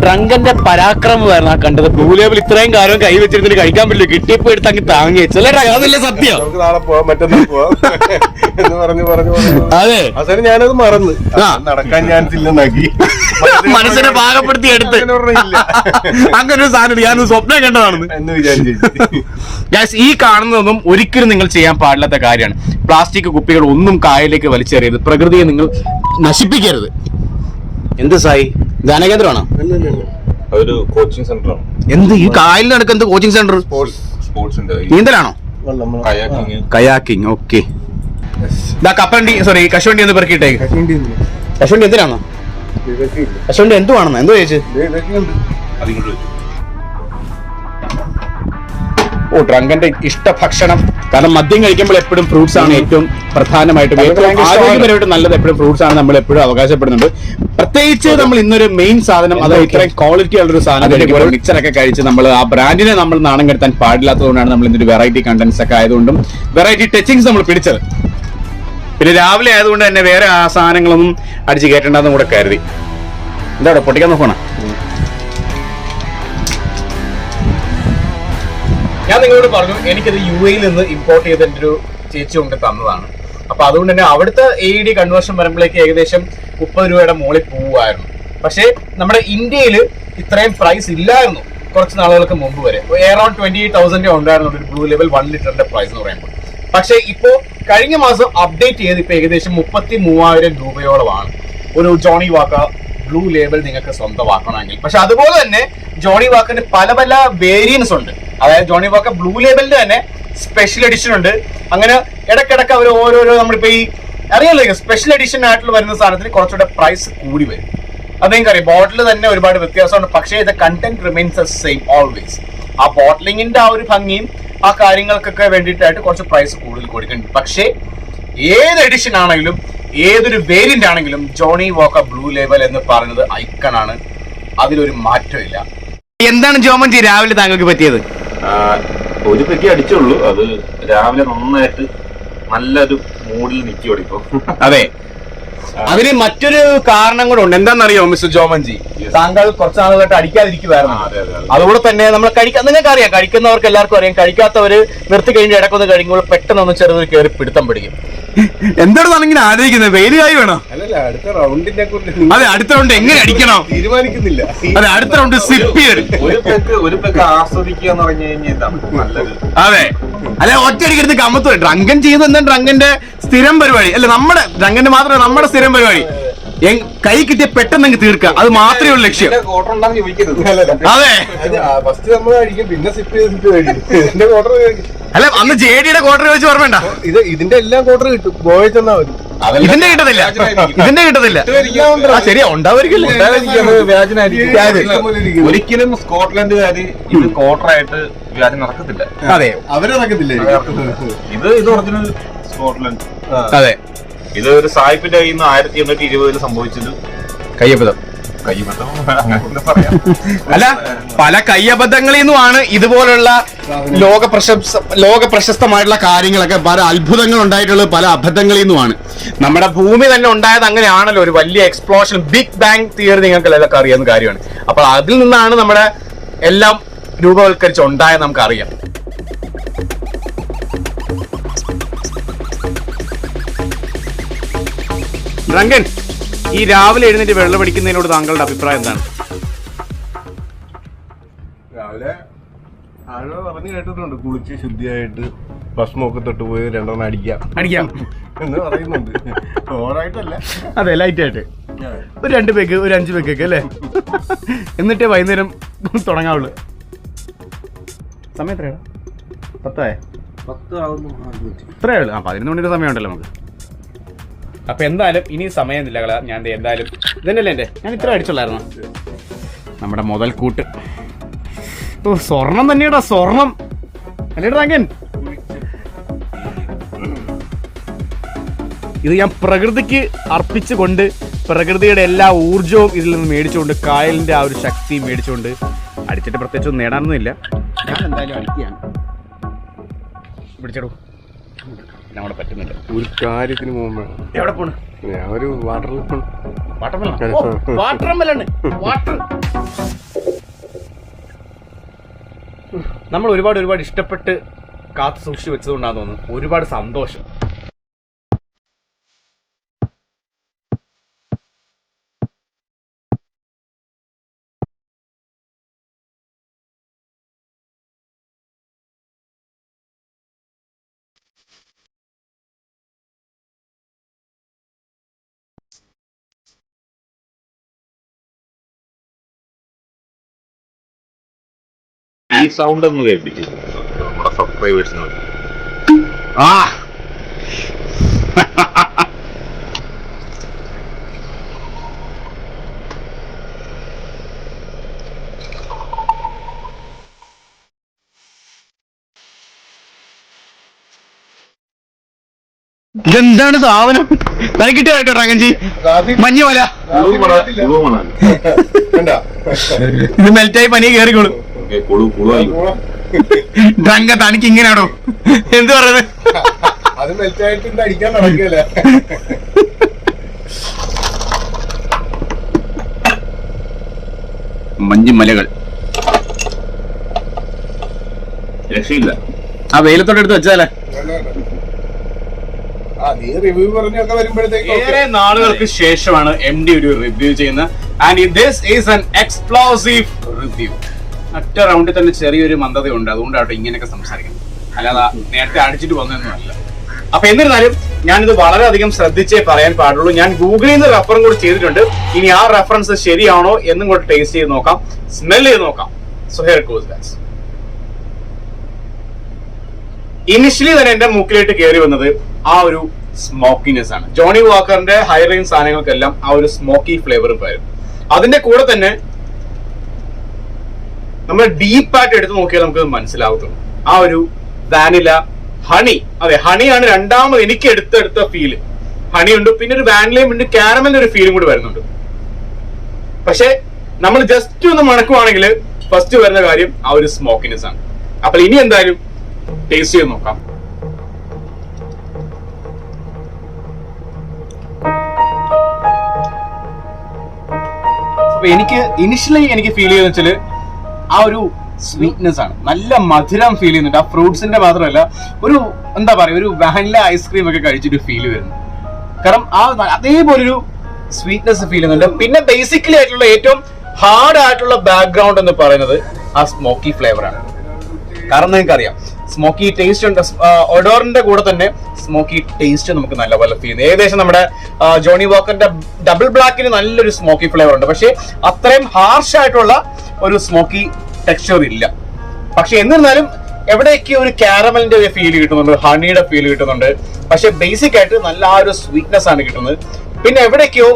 ഡ്രങ്കന്റെ പരാക്രമമായിരുന്നു ആ കണ്ടത്. ബ്ലൂ ലേബിൾ ഇത്രയും കാലം കൈ വെച്ചിരുന്നിട്ട് കഴിക്കാൻ പറ്റില്ല, കിട്ടിയപ്പോ എടുത്ത് അങ്ങ് താങ്ങി വെച്ചല്ലേ? അതല്ലേ സത്യം? നമുക്ക് നാളെ പോവാം, മറ്റന്നാൾ പോവാം എന്ന് പറഞ്ഞു. അതെ, അവസാനം ഞാനത് മറന്ന് നടക്കാൻ ചാൻസ് ഇല്ലെന്നാക്കി മനസ്സിനെ പാകപ്പെടുത്തി എടുത്ത് അങ്ങനെ ഒരു സാധനം ഞാൻ സ്വപ്നം കണ്ടതാണെന്ന് എന്ന് വിചാരിച്ചു. ഈ കാണുന്നതൊന്നും ഒരിക്കലും നിങ്ങൾ ചെയ്യാൻ പാടില്ലാത്ത കാര്യമാണ്. പ്ലാസ്റ്റിക് കുപ്പികൾ ഒന്നും കായലിലേക്ക് വലിച്ചെറിയരുത്. പ്രകൃതിയെ നിങ്ങൾ നശിപ്പിക്കരുത്. എന്ത് സായി, ധ്യാനകേന്ദ്രമാണോ? അതൊരു കോച്ചിങ് സെന്റർ ആണ്. എന്ത് ഈ കായലിൽ നടക്കുന്ന എന്ത് കോച്ചിങ് സെന്റർ? സ്പോർട്സിന്റെ നീന്തലാണോ? കയാക്കിങ്. ഓക്കെ. കപ്പലണ്ടി, സോറി, കശുവണ്ടി ഒന്ന് പെറുക്കിയിട്ടേക്ക്. കശുവണ്ടി എന്തിനാണോ? കശുവണ്ടി എന്തുവാണെന്നോ എന്തോ ചോദിച്ചു. ഓ, ഡ്രങ്കന്റെ ഇഷ്ടഭക്ഷണം. കാരണം മദ്യം കഴിക്കുമ്പോൾ എപ്പോഴും ഫ്രൂട്ട്സ് ആണ് ഏറ്റവും പ്രധാനമായിട്ടും ആരോഗ്യപരമായിട്ട് നല്ലത്. എപ്പോഴും ഫ്രൂട്ട്സ് ആണ് നമ്മൾ എപ്പോഴും അവകാശപ്പെടുന്നുണ്ട്. പ്രത്യേകിച്ച് നമ്മൾ ഇന്നൊരു മെയിൻ സാധനം, അതായത് ഇത്രയും ക്വാളിറ്റി ഉള്ളൊരു സാധനം മിക്സറൊക്കെ കഴിച്ച് നമ്മൾ ആ ബ്രാൻഡിനെ നമ്മൾ നാണം കെടുത്താൻ പാടില്ലാത്തതുകൊണ്ടാണ് നമ്മൾ ഇന്നൊരു വെറൈറ്റി കണ്ടന്റ്സ് ഒക്കെ ആയതുകൊണ്ടും വെറൈറ്റി ടച്ചിങ്സ് നമ്മൾ പിടിച്ചത്. പിന്നെ രാവിലെ ആയതുകൊണ്ട് തന്നെ വേറെ ആ സാധനങ്ങളൊന്നും അടിച്ച് കയറ്റണ്ടെന്നും കൂടെ കരുതി. എന്താ പൊട്ടിക്കാൻ നോക്കണ? ഞാൻ നിങ്ങളോട് പറഞ്ഞു, എനിക്കത് UAE നിന്ന് ഇമ്പോർട്ട് ചെയ്ത് എൻ്റെ ഒരു ചേച്ചി കൊണ്ട് തന്നതാണ്. അപ്പൊ അതുകൊണ്ട് തന്നെ അവിടുത്തെ AED കൺവേർഷൻ വരുമ്പോഴേക്ക് ഏകദേശം 30 രൂപയുടെ മുകളിൽ പോവുമായിരുന്നു. പക്ഷേ നമ്മുടെ ഇന്ത്യയിൽ ഇത്രയും പ്രൈസ് ഇല്ലായിരുന്നു കുറച്ച് നാളുകൾക്ക് മുമ്പ് വരെ. അറൌണ്ട് 28,000 ഉണ്ടായിരുന്നു ഒരു ബ്ലൂ ലെവൽ 1 ലിറ്ററിന്റെ പ്രൈസ് എന്ന് പറയുമ്പോൾ. പക്ഷേ ഇപ്പോ കഴിഞ്ഞ മാസം അപ്ഡേറ്റ് ചെയ്ത് ഇപ്പൊ ഏകദേശം 33,000 രൂപയോളമാണ് ഒരു ജോണി വാക്ക ബ്ലൂ ലേബൽ നിങ്ങൾക്ക് സ്വന്തമാക്കണമെങ്കിൽ. പക്ഷെ അതുപോലെ തന്നെ ജോണി വാക്കറിന് പല പല വേരിയൻസ് ഉണ്ട്. അതായത് ജോണി വാക്കർ ബ്ലൂ ലേബലിന്റെ തന്നെ സ്പെഷ്യൽ എഡിഷൻ ഉണ്ട്. അങ്ങനെ ഇടയ്ക്കിടയ്ക്ക് അവർ ഓരോരോ നമ്മളിപ്പോ ഈ അറിയാലോ സ്പെഷ്യൽ എഡിഷൻ ആയിട്ടുള്ള വരുന്ന സാധനത്തിന് കുറച്ചുകൂടെ പ്രൈസ് കൂടി വരും. അത് നിങ്ങൾക്കറിയാം, ബോട്ടിൽ തന്നെ ഒരുപാട് വ്യത്യാസമുണ്ട്. പക്ഷേ ഇത് കണ്ടന്റ് റിമെയിൻസ് സെയിം ഓൾവേസ്. ആ ബോട്ടിലിങ്ങിന്റെ ആ ഒരു ഭംഗിയും ആ കാര്യങ്ങൾക്കൊക്കെ വേണ്ടിയിട്ടായിട്ട് കുറച്ച് പ്രൈസ് കൂടുതൽ കൊടുക്കുന്നുണ്ട്. പക്ഷേ ഏത് എഡിഷൻ ആണെങ്കിലും ഏതൊരു വേരിയന്റ് ആണെങ്കിലും ജോണി വാക്കർ ബ്ലൂ ലേബൽ എന്ന് പറയുന്നത് ഐക്കണാണ്. അതിലൊരു മാറ്റമില്ല. എന്താണ് ജോമൻജി രാവിലെ താങ്കൾക്ക് പറ്റിയത്? ഒരു പെറ്റി അടിച്ചുള്ളൂ. അത് രാവിലെ നന്നായിട്ട് നല്ലൊരു മൂഡിൽ നിൽക്കും ഇപ്പൊ. അതെ, അതിന് മറ്റൊരു കാരണം കൂടെ ഉണ്ട്. എന്താണെന്നറിയോ മിസ്റ്റർ ജോമൻജി, താങ്കൾ കുറച്ച് നാളുകളായിട്ട് അടിക്കാതിരിക്കുവായിരുന്നു. അതുകൂടെ തന്നെ നമ്മൾ നിങ്ങൾക്ക് അറിയാം, കഴിക്കുന്നവർക്ക് എല്ലാവർക്കും അറിയാം, കഴിക്കാത്തവര് നിർത്തി കഴിഞ്ഞ് ഇടക്കൊന്ന് കഴിക്കുമ്പോൾ പെട്ടെന്ന് ചെറുതൊരു കയറി പിടുത്തം പിടിക്കും. എന്താണെന്നാണ് ഇങ്ങനെ ആലോചിക്കുന്നത്? വെയിലായി വേണോ? അടുത്ത റൗണ്ടിനെ കുറിച്ച് അതെ, അടുത്ത റൗണ്ട് എങ്ങനെ അടിക്കണം തീരുമാനിക്കുന്നില്ല. അതെ, അടുത്ത റൗണ്ട് സിപ്പ് ഒരു പെക്ക് ആസ്വദിക്കുക എന്ന് പറഞ്ഞു കഴിഞ്ഞാൽ നല്ലത്. അതെ, അല്ലെ ഒറ്റയടിക്കടുത്ത് കമ്മത്ത് ഡ്രങ്കൻ ചെയ്യുന്നത് എന്താ ഡ്രങ്കന്റെ സ്ഥിരം പരിപാടി അല്ല, നമ്മുടെ ഡ്രങ്കന്റെ മാത്രമല്ല നമ്മുടെ സ്ഥിരം പരിപാടി. കൈ കിട്ടിയ പെട്ടെന്ന് തീർക്കുക, അത് മാത്രമേ ഉള്ളൂ ലക്ഷ്യം. അതെ, ഫസ്റ്റ് നമ്മൾ കഴിക്കും, പിന്നെ സിപ്പ് ഇതിന്റെ ക്വാർട്ടർ അല്ല, അന്ന് JD-യുടെ ക്വാർട്ടർ വെച്ച് ഓർമ്മണ്ട. ഇതിന്റെ എല്ലാം ക്വാർട്ടർ കിട്ടും, ഗോവയിൽ ചെന്നാ മതി. ഇതിന്റെ കിട്ടത്തില്ല. ശരിയാ, ഉണ്ടാവുമായിരിക്കും. ഒരിക്കലും സ്കോട്ട്ലൻഡുകാര് ഇത് ക്വാർട്ടറായിട്ട് വ്യാജം നടക്കത്തില്ല. അതെ, അവരിറക്കത്തില്ല. ഇത് ഒറിജിനൽ സ്കോട്ട്ലൻഡ്. അതെ, ഇത് ഒരു സായിപ്പിന്റെ കയ്യിൽ നിന്ന് 1820 സംഭവിച്ചത് കയ്യബദ്ധം. അല്ല, പല കയ്യബദ്ധങ്ങളിൽ നിന്നുമാണ് ഇതുപോലുള്ള ലോക പ്രശസ്തമായിട്ടുള്ള കാര്യങ്ങളൊക്കെ, പല അത്ഭുതങ്ങൾ ഉണ്ടായിട്ടുള്ളത് പല അബദ്ധങ്ങളിൽ നിന്നുമാണ്. നമ്മുടെ ഭൂമി തന്നെ ഉണ്ടായത് അങ്ങനെയാണല്ലോ, ഒരു വലിയ എക്സ്പ്ലോഷൻ, ബിഗ് ബാങ് തിയറി നിങ്ങൾക്ക് എല്ലാവർക്കും അറിയാവുന്ന കാര്യമാണ്. അപ്പോൾ അതിൽ നിന്നാണ് നമ്മുടെ എല്ലാം രൂപവൽക്കരിച്ച് ഉണ്ടായത് നമുക്കറിയാം. ഡ്രങ്കൻ, ഈ രാവിലെ എഴുന്നേറ്റ് വെള്ളം അടിക്കുന്നതിനോട് താങ്കളുടെ അഭിപ്രായം എന്താണ്? രാവിലെ ആരോ പറഞ്ഞു കേട്ടിട്ടുണ്ട്, കുളിച്ച് ശുദ്ധിയായിട്ട് ഭസ്മൊക്കെ തൊട്ട് പോയി 2 അടിക്കാം എന്ന് പറയുന്നുണ്ട്. ഓവറായിട്ടല്ല, അതെ, ലൈറ്റായിട്ട് ഒരു 2 പെഗ്, ഒരു 5 പെഗ് ഒക്കെ അല്ലേ, എന്നിട്ടേ വൈകുന്നേരം തുടങ്ങാവുള്ളൂ. സമയം എത്രയാണ്? 10 ഇത്രയേ ഉള്ളൂ. 11 മണിയുടെ സമയമുണ്ടല്ലോ നമുക്ക്. അപ്പൊ എന്തായാലും ഇനി സമയമില്ല കള. ഞാൻ എന്തായാലും ഇതന്നെയല്ലേ എൻ്റെ, ഞാൻ ഇത്ര അടിച്ചുള്ളായിരുന്നു നമ്മുടെ മുതൽക്കൂട്ട്. ഓ, സ്വർണം തന്നെയാടാ, സ്വർണം അല്ലേടാ താങ്കൻ. ഇത് ഞാൻ പ്രകൃതിക്ക് അർപ്പിച്ചുകൊണ്ട് പ്രകൃതിയുടെ എല്ലാ ഊർജവും ഇതിൽ നിന്ന് മേടിച്ചുകൊണ്ട് കായലിൻ്റെ ആ ഒരു ശക്തി മേടിച്ചുകൊണ്ട് അടിച്ചിട്ട് പ്രത്യേകിച്ചൊന്നും നേടാനൊന്നുമില്ല. ഞാൻ എന്തായാലും അടിക്കുകയാണ്. പിടിച്ചെടൂ, നമ്മളെ പറ്റുന്നില്ല. ഒരു കാര്യത്തിന് പോകുമ്പോ എവിടെ പോണ്? ഞാൻ ഒരു വാട്ടറിൽ പോണം. നമ്മൾ ഒരുപാട് ഇഷ്ടപ്പെട്ട് കാത്തു സൂക്ഷിച്ചു വെച്ചതുകൊണ്ടാന്ന് തോന്നുന്നു. ഒരുപാട് സന്തോഷം. ഈ സൗണ്ട് ഒന്ന് കേൾപ്പിച്ചു നമ്മുടെ സബ്സ്ക്രൈബേഴ്സിന്. ആ ഇതെന്താണ് സാധനം? കിട്ടിയോ കേട്ടോ ഡ്രാഗൻജി? മഞ്ഞമല ഇത് മെൽറ്റായി പനി കയറിക്കോളൂ. ഡ്രങ്ക തനിക്ക് ഇങ്ങനെയാണോ? എന്ത് പറയുന്നത്? അത് മെൽറ്റായിട്ട് അടിക്കാൻ നടക്കില്ല. മഞ്ഞുമലകൾ രക്ഷയില്ല. ആ വെയിലത്തോടെ എടുത്ത് വെച്ചാലേ. ഏറെ നാളുകൾക്ക് ശേഷമാണ് MD ഒരു റിവ്യൂ ചെയ്യുന്നത്. And this is an explosive review. ഒറ്റ റൗണ്ടിൽ തന്നെ ചെറിയൊരു മന്ദതയുണ്ട്, അതുകൊണ്ടാട്ടോ ഇങ്ങനെയൊക്കെ സംസാരിക്കുന്നത്. അല്ലാതെ നേരത്തെ അടിച്ചിട്ട് വന്നതൊന്നുമല്ല. അപ്പൊ എന്നിരുന്നാലും ഞാനിത് വളരെയധികം ശ്രദ്ധിച്ചേ പറയാൻ പാടുള്ളൂ. ഞാൻ ഗൂഗിളിൽ നിന്ന് റെഫറും കൂടി ചെയ്തിട്ടുണ്ട്. ഇനി ആ റെഫറൻസ് ശരിയാണോ എന്നും കൂടെ ടേസ്റ്റ് ചെയ്ത് നോക്കാം, സ്മെൽ ചെയ്ത് നോക്കാം. So here it goes guys. Initially തന്നെ എന്റെ മൂക്കിലേക്ക് കയറി വന്നത് ആ ഒരു സ്മോക്കിനെസ് ആണ്. ജോണി വാക്കറിന്റെ ഹൈ റേഞ്ച് സാധനങ്ങൾക്കെല്ലാം ആ ഒരു സ്മോക്കി ഫ്ലേവർ വരും. അതിന്റെ കൂടെ തന്നെ നമ്മൾ ഡീപ്പായിട്ട് എടുത്ത് നോക്കിയാൽ നമുക്ക് മനസ്സിലാവത്തുള്ളൂ ആ ഒരു വാനില ഹണി. അതെ, ഹണിയാണ് രണ്ടാമത് എനിക്ക് എടുത്ത ഫീല്. ഹണി ഉണ്ട്, പിന്നെ ഒരു വാനിലയും ഉണ്ട്, കാരമലിന്റെ ഒരു ഫീലും കൂടി വരുന്നുണ്ട്. പക്ഷെ നമ്മൾ ജസ്റ്റ് ഒന്ന് മണക്കുവാണെങ്കിൽ ഫസ്റ്റ് വരുന്ന കാര്യം ആ ഒരു സ്മോക്കിനെസ് ആണ്. അപ്പോൾ ഇനി എന്തായാലും ടേസ്റ്റ് ചെയ്ത് നോക്കാം. എനിക്ക് ഇനിഷ്യലി എനിക്ക് ഫീൽ ചെയ്യുന്ന വെച്ചാല് ആ ഒരു സ്വീറ്റ്നെസ് ആണ്. നല്ല മധുരം ഫീൽ ചെയ്യുന്നുണ്ട്. ആ ഫ്രൂട്ട്സിന്റെ മാത്രമല്ല, ഒരു എന്താ പറയുക, ഒരു വാനില ഐസ്ക്രീം ഒക്കെ കഴിച്ചിട്ട് ഫീൽ വരുന്നു. കാരണം ആ അതേപോലൊരു സ്വീറ്റ്നെസ് ഫീൽ ചെയ്യുന്നുണ്ട്. പിന്നെ ബേസിക്കലി ആയിട്ടുള്ള ഏറ്റവും ഹാർഡ് ആയിട്ടുള്ള ബാക്ക്ഗ്രൗണ്ട് എന്ന് പറയുന്നത് ആ സ്മോക്കി ഫ്ലേവർ ആണ്. കാരണം നിങ്ങൾക്കറിയാം സ്മോക്കി ടേസ്റ്റ് ഉണ്ട്. ഒഡോറിന്റെ കൂടെ തന്നെ സ്മോക്കി ടേസ്റ്റ് നമുക്ക് നല്ലപോലെ ഫീൽ ചെയ്യുന്നത്. ഏകദേശം നമ്മുടെ ജോണി വാക്കറിന്റെ ഡബിൾ ബ്ലാക്കിന് നല്ലൊരു സ്മോക്കി ഫ്ലേവർ ഉണ്ട്. പക്ഷെ അത്രയും ഹാർഷ് ആയിട്ടുള്ള ഒരു സ്മോക്കി ടെക്സ്ചർ ഇല്ല. പക്ഷെ എന്നിരുന്നാലും എവിടെയൊക്കെ ഒരു കാരമലിന്റെ ഒരു ഫീൽ കിട്ടുന്നുണ്ട്, ഹണിയുടെ ഫീൽ കിട്ടുന്നുണ്ട്. പക്ഷെ ബേസിക് ആയിട്ട് നല്ല ആ ഒരു സ്വീറ്റ്നെസ് ആണ് കിട്ടുന്നത്. പിന്നെ എവിടെയൊക്കെയോ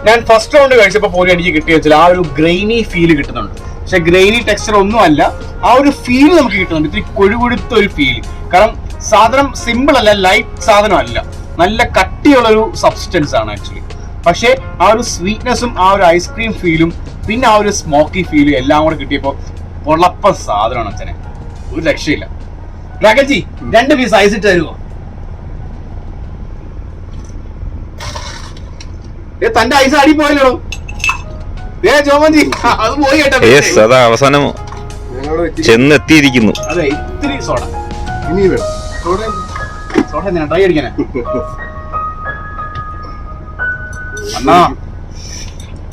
ഞാൻ ഫസ്റ്റ് റൗണ്ട് കഴിച്ചപ്പോൾ പോലും എനിക്ക് കിട്ടിയ വെച്ചാൽ ആ ഒരു ഗ്രെയിനി ഫീൽ കിട്ടുന്നുണ്ട്. പക്ഷെ ഗ്രെയിനി ടെക്സ്ചർ ഒന്നും അല്ല, ആ ഒരു ഫീൽ നമുക്ക് കിട്ടുന്നുണ്ട്. ഇത്തിരി കൊഴുകൊഴുത്ത ഒരു ഫീൽ. കാരണം സാധനം സിമ്പിൾ അല്ല, ലൈറ്റ് സാധനം അല്ല, നല്ല കട്ടിയുള്ള ഒരു സബ്സ്റ്റൻസ് ആണ് ആക്ച്വലി. പക്ഷെ ആ ഒരു സ്വീറ്റ്നെസ്സും ആ ഒരു ഐസ്ക്രീം ഫീലും പിന്നെ ആ ഒരു സ്മോക്കി ഫീലും എല്ലാം കൂടെ കിട്ടിയപ്പോൾ പൊളപ്പ സാധനമാണ് അച്ഛനെ. ഒരു രക്ഷയില്ല. രാഘൽജി 2 പീസ് ഐസ് ഇട്ട് തരുമോ? തന്റെ ഐസ് അടി പോയല്ലോ. ജോമൻജി അത് പോയി കേട്ടോ. അതാ അവസാനം ചെന്നെത്തിയിരിക്കുന്നു. അതെ, ഇത്തിരി സോഡ. ഇനി വേണം സോഡ എന്തിനാ ട്രൈ അടിക്കാനാ? അണ്ണാ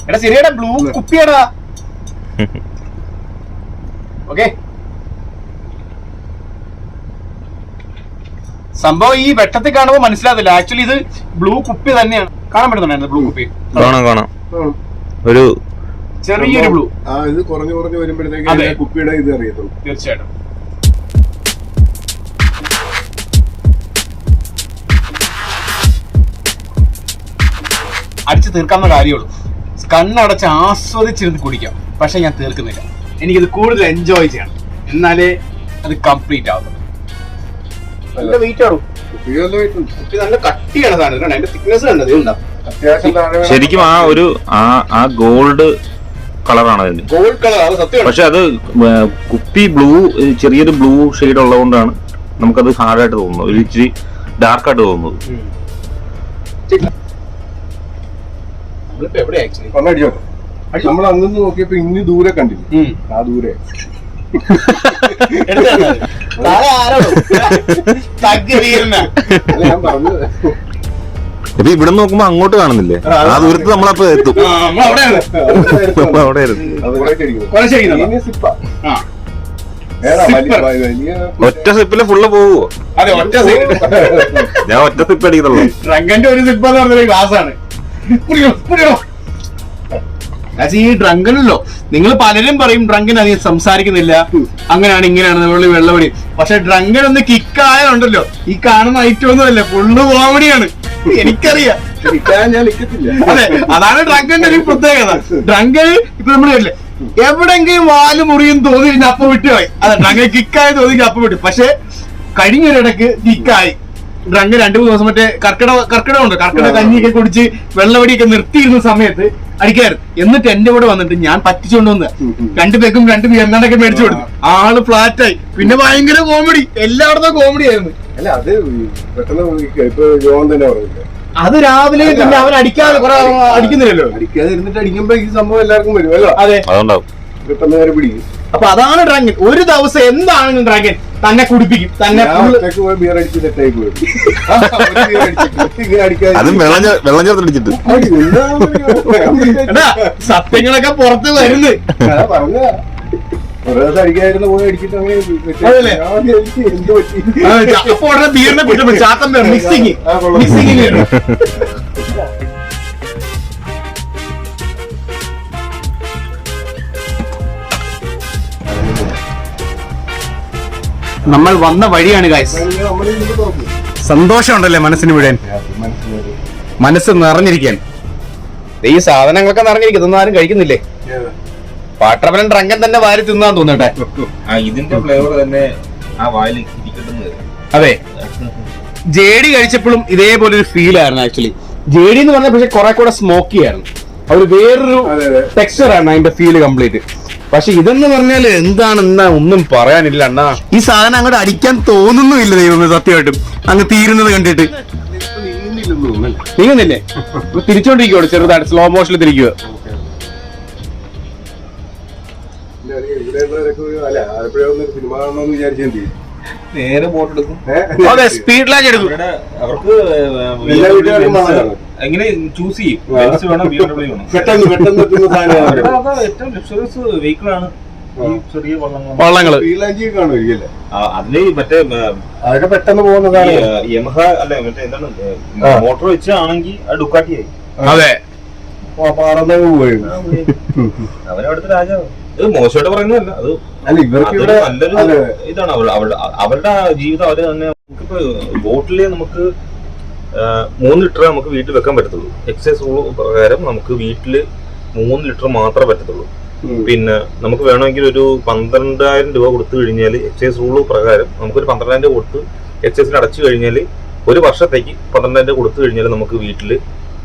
എടാ ശരിയാടാ, ബ്ലൂ കുപ്പിയാടാ. ഓക്കെ, സംഭവം ഈ വെട്ടത്തിൽ കാണുമ്പോൾ മനസ്സിലാവില്ല. ആക്ച്വലി ഇത് ബ്ലൂ കുപ്പി തന്നെയാണ്. കാണാൻ പറ്റുന്നുണ്ടായിരുന്നു ബ്ലൂ കുപ്പി. കാണാം ഒരു ചെറിയൊരു ബ്ലൂ. ഇത് കുറഞ്ഞു വരുമ്പോഴത്തേക്ക് കുപ്പിയുടെ ഇത് അറിയത്തുള്ളൂ. തീർച്ചയായിട്ടും. അടിച്ച് തീർക്കാവുന്ന കാര്യമുള്ളൂ. കണ്ണടച്ച് ആസ്വദിച്ചിരുന്ന് കുടിക്കാം. പക്ഷെ ഞാൻ തീർക്കുന്നില്ല. എനിക്കിത് കൂടുതൽ എൻജോയ് ചെയ്യണം, എന്നാലേ അത് കംപ്ലീറ്റ് ആവുള്ളൂ. നല്ല വെയിറ്റ് ആണോ? ഉപയോഗമായിട്ടുണ്ട്. കുപ്പി നല്ല കട്ടിയാണ് സാധനം, അതിന്റെ തിക്നെസ് കണ്ടത് ഉണ്ടാവും. അത്യാവശ്യം താഴെ ശരിക്കും ആ ഗോൾഡ് കളറാണ് അതിന്റെ. ഗോൾഡ് കളർ, അത് സത്യമാണ്. പക്ഷെ അത് കുപ്പി ബ്ലൂ, ചെറിയൊരു ബ്ലൂ ഷെയ്ഡ് ഉള്ളതുകൊണ്ടാണ് നമുക്കത് ഹാർഡായിട്ട് തോന്നുന്നത്, ഒരു ഇച്ചിരി ഡാർക്കായിട്ട് തോന്നുന്നത്. നമ്മളിപ്പോ എവിടെയാ ആക്ച്വലി? അടിച്ചോ. നമ്മൾ അന്നു നോക്കിയപ്പോ ഇനി ദൂരെ കണ്ടില്ല, ആ ദൂരെ ഞാൻ പറഞ്ഞത്. ഇപ്പൊ ഇവിടെ നോക്കുമ്പോ അങ്ങോട്ട് കാണുന്നില്ലേ, ആ ദൂരത്ത് നമ്മളപ്പോ എത്തും. അവിടെ ഒറ്റ സിപ്പില് ഫുള്ള് പോവോ? അതെ, ഒറ്റ ഞാൻ ഒറ്റ സിപ്പ് അടിക്കുന്നുള്ളൂ. ഡ്രങ്കന്റെ ഒരു സിപ്പ് എന്ന് പറഞ്ഞൊരു ഗ്ലാസ് ആണ്. ഈ ഡ്രങ്കനല്ലോ, നിങ്ങൾ പലരും പറയും ഡ്രങ്കൻ അധികം സംസാരിക്കുന്നില്ല, അങ്ങനെയാണ് ഇങ്ങനെയാണ് നമ്മൾ വെള്ളമടി. പക്ഷെ ഡ്രങ്കൻ ഒന്ന് കിക്കായുണ്ടല്ലോ, ഈ കാണുന്ന ഐറ്റം ഒന്നുമല്ല, ഫുള്ള് കോമഡിയാണ്. എനിക്കറിയാം, ഞാൻ നിൽക്കത്തില്ല. അതെ, അതാണ് ഡ്രങ്കന്റെ ഒരു പ്രത്യേകത. ഡ്രങ്കൻ ഇപ്പൊ നമ്മൾ കേട്ടില്ലേ, എവിടെങ്കിലും വാല് മുറിയും തോന്നിയിരുന്ന അപ്പൊ വിട്ടുപോയി. അതെ, ഡ്രങ്കൻ കിക്കായി തോന്നി അപ്പൊ വിട്ടു. പക്ഷെ കഴിഞ്ഞൊരിടക്ക് കിക്കായി ഡ്രങ്കൻ 2-3 ദിവസം മറ്റേ കർക്കിടകം ഉണ്ട്, കർക്കിടക കഞ്ഞിയൊക്കെ കുടിച്ച് വെള്ളവടിയൊക്കെ നിർത്തിയിരുന്ന സമയത്ത് അടിക്കാറ്. എന്നിട്ട് എന്റെ കൂടെ വന്നിട്ട് ഞാൻ പറ്റിച്ചുകൊണ്ട് വന്ന 2 പേക്കും 2 ബിയർന്നൊക്കെ മേടിച്ചു കൊടുത്തു. ആള് ഫ്ലാറ്റായി. പിന്നെ ഭയങ്കര കോമഡി, എല്ലായിടത്തും കോമഡി ആയിരുന്നു. അല്ല, അത് പെട്ടെന്ന് ഇപ്പൊ ജോൺ തന്നെ പറഞ്ഞില്ല, അത് രാവിലെ പിന്നെ അവൻ അടിക്കാതെ കുറെ അടിക്കുന്നില്ലല്ലോ, അടിക്കാതെ ഇരുന്നിട്ട് അടിക്കുമ്പോ ഈ സംഭവം എല്ലാവർക്കും വരുമല്ലോ. അതെ, അതുണ്ടാവും. പെട്ടെന്ന് നേരെ പിടിക്കും. അപ്പൊ അതാണ് ഡ്രാഗൻ. ഒരു ദിവസം എന്താണെങ്കിലും ഡ്രാഗൻ തന്നെ കുടിപ്പിക്കും, തന്നെ ബിയർ അടിച്ച് സെറ്റായി പോയി. അതും വെള്ളം ചേർത്തടിച്ചിട്ട് സത്യങ്ങളൊക്കെ പുറത്ത് വരുന്നു. പറഞ്ഞ ഒരു ദിവസം അടിക്കാതിരുന്ന പോയി അടിച്ചിട്ട് അങ്ങനെ എന്ത് പറ്റി. അപ്പൊ ഉടനെ ബിയറിനെ കുറ്റപ്പെടും, ചാത്തം മിക്സിങ്. നമ്മൾ വന്ന വഴിയാണ് ഗൈസ്. സന്തോഷമുണ്ടല്ലേ മനസ്സിന് മുഴുവൻ, മനസ്സ് നിറഞ്ഞിരിക്കാൻ. ഈ സാധനങ്ങളൊക്കെ നിറഞ്ഞിരിക്കും. ഇതൊന്നും ആരും കഴിക്കുന്നില്ലേ? പാട്ടപ്പനൻ ഡ്രങ്കൻ തന്നെ വാരി തിന്നാൻ തോന്നട്ടെ. ഇതിന്റെ ഫ്ലേവർ തന്നെ ആ വായിൽ ഇരിക്കുന്നത്. അതെ, ജേഡി കഴിച്ചപ്പോഴും ഇതേപോലെ ഒരു ഫീൽ ആയിരുന്നു ആക്ച്വലി. ജേഡി എന്ന് പറഞ്ഞാൽ പക്ഷെ കുറെ കൂടെ സ്മോക്കി ആയിരുന്നു, ഒരു വേറൊരു ടെക്സ്ചർ ആണ് അതിന്റെ ഫീല് കംപ്ലീറ്റ്. പക്ഷെ ഇതെന്ന് പറഞ്ഞാല് എന്താണെന്നാ ഒന്നും പറയാനില്ല അണ്ണാ. ഈ സാധനം അങ്ങോട്ട് അടിക്കാൻ തോന്നുന്നുമില്ല ദൈവമേ, സത്യമായിട്ടും അങ്ങ് തീരുന്നത് കണ്ടിട്ട്. നീങ്ങുന്നില്ലേ? തിരിച്ചോണ്ടിരിക്കുവോ? ചെറുതായിട്ട് സ്ലോ മോഷനിൽ തിരിക്കുക. സിനിമ കാണണമെന്ന് വിചാരിച്ചെന്ത് നേരെ ബോട്ടെടുക്കും. അതെ, സ്പീഡിലാക്കി എടുക്കും. അവർക്ക് എങ്ങനെ ചൂസ് ചെയ്യും, വേണം BMW വേണം. പെട്ടെന്ന് എത്തുന്ന സാധനം ഏറ്റവും ലക്ഷറീസ് വെഹിക്കിൾ ആണ് ഈ ചെറിയ വള്ളങ്ങള്. കാണുമായിരിക്കും. അതില് മറ്റേ അതൊക്കെ പെട്ടെന്ന് പോകുന്ന സാധനം. യമഹ അല്ല, മറ്റേ എന്താണ് മോട്ടോർ വെച്ചാണെങ്കിൽ അത് ഡുക്കാട്ടിയായി. അതെ, പാറന്നങ്ങ് പോയി. അവനവിടുത്തെ രാജാവ്. ഇത് മോശമായിട്ട് പറയുന്നതല്ല, അത് അല്ല, ഇവർക്ക് നല്ലൊരു ഇതാണ്. അവരുടെ ജീവിതം അവര് തന്നെ. നമുക്കിപ്പോ ബോട്ടില് നമുക്ക് 3 ലിറ്റർ നമുക്ക് വീട്ടിൽ വെക്കാൻ പറ്റത്തുള്ളൂ. എക്സൈസ് റൂൾ പ്രകാരം നമുക്ക് വീട്ടില് 3 ലിറ്റർ മാത്രമേ പറ്റത്തുള്ളൂ. പിന്നെ നമുക്ക് വേണമെങ്കിൽ ഒരു 12,000 രൂപ കൊടുത്തു കഴിഞ്ഞാൽ എക്സൈസ് റൂൾ പ്രകാരം നമുക്കൊരു 12,000 രൂപ കൊടുത്ത് എക്സൈസിൽ അടച്ചു കഴിഞ്ഞാൽ ഒരു വർഷത്തേക്ക് 12,000 രൂപ കൊടുത്തു കഴിഞ്ഞാൽ നമുക്ക് വീട്ടില്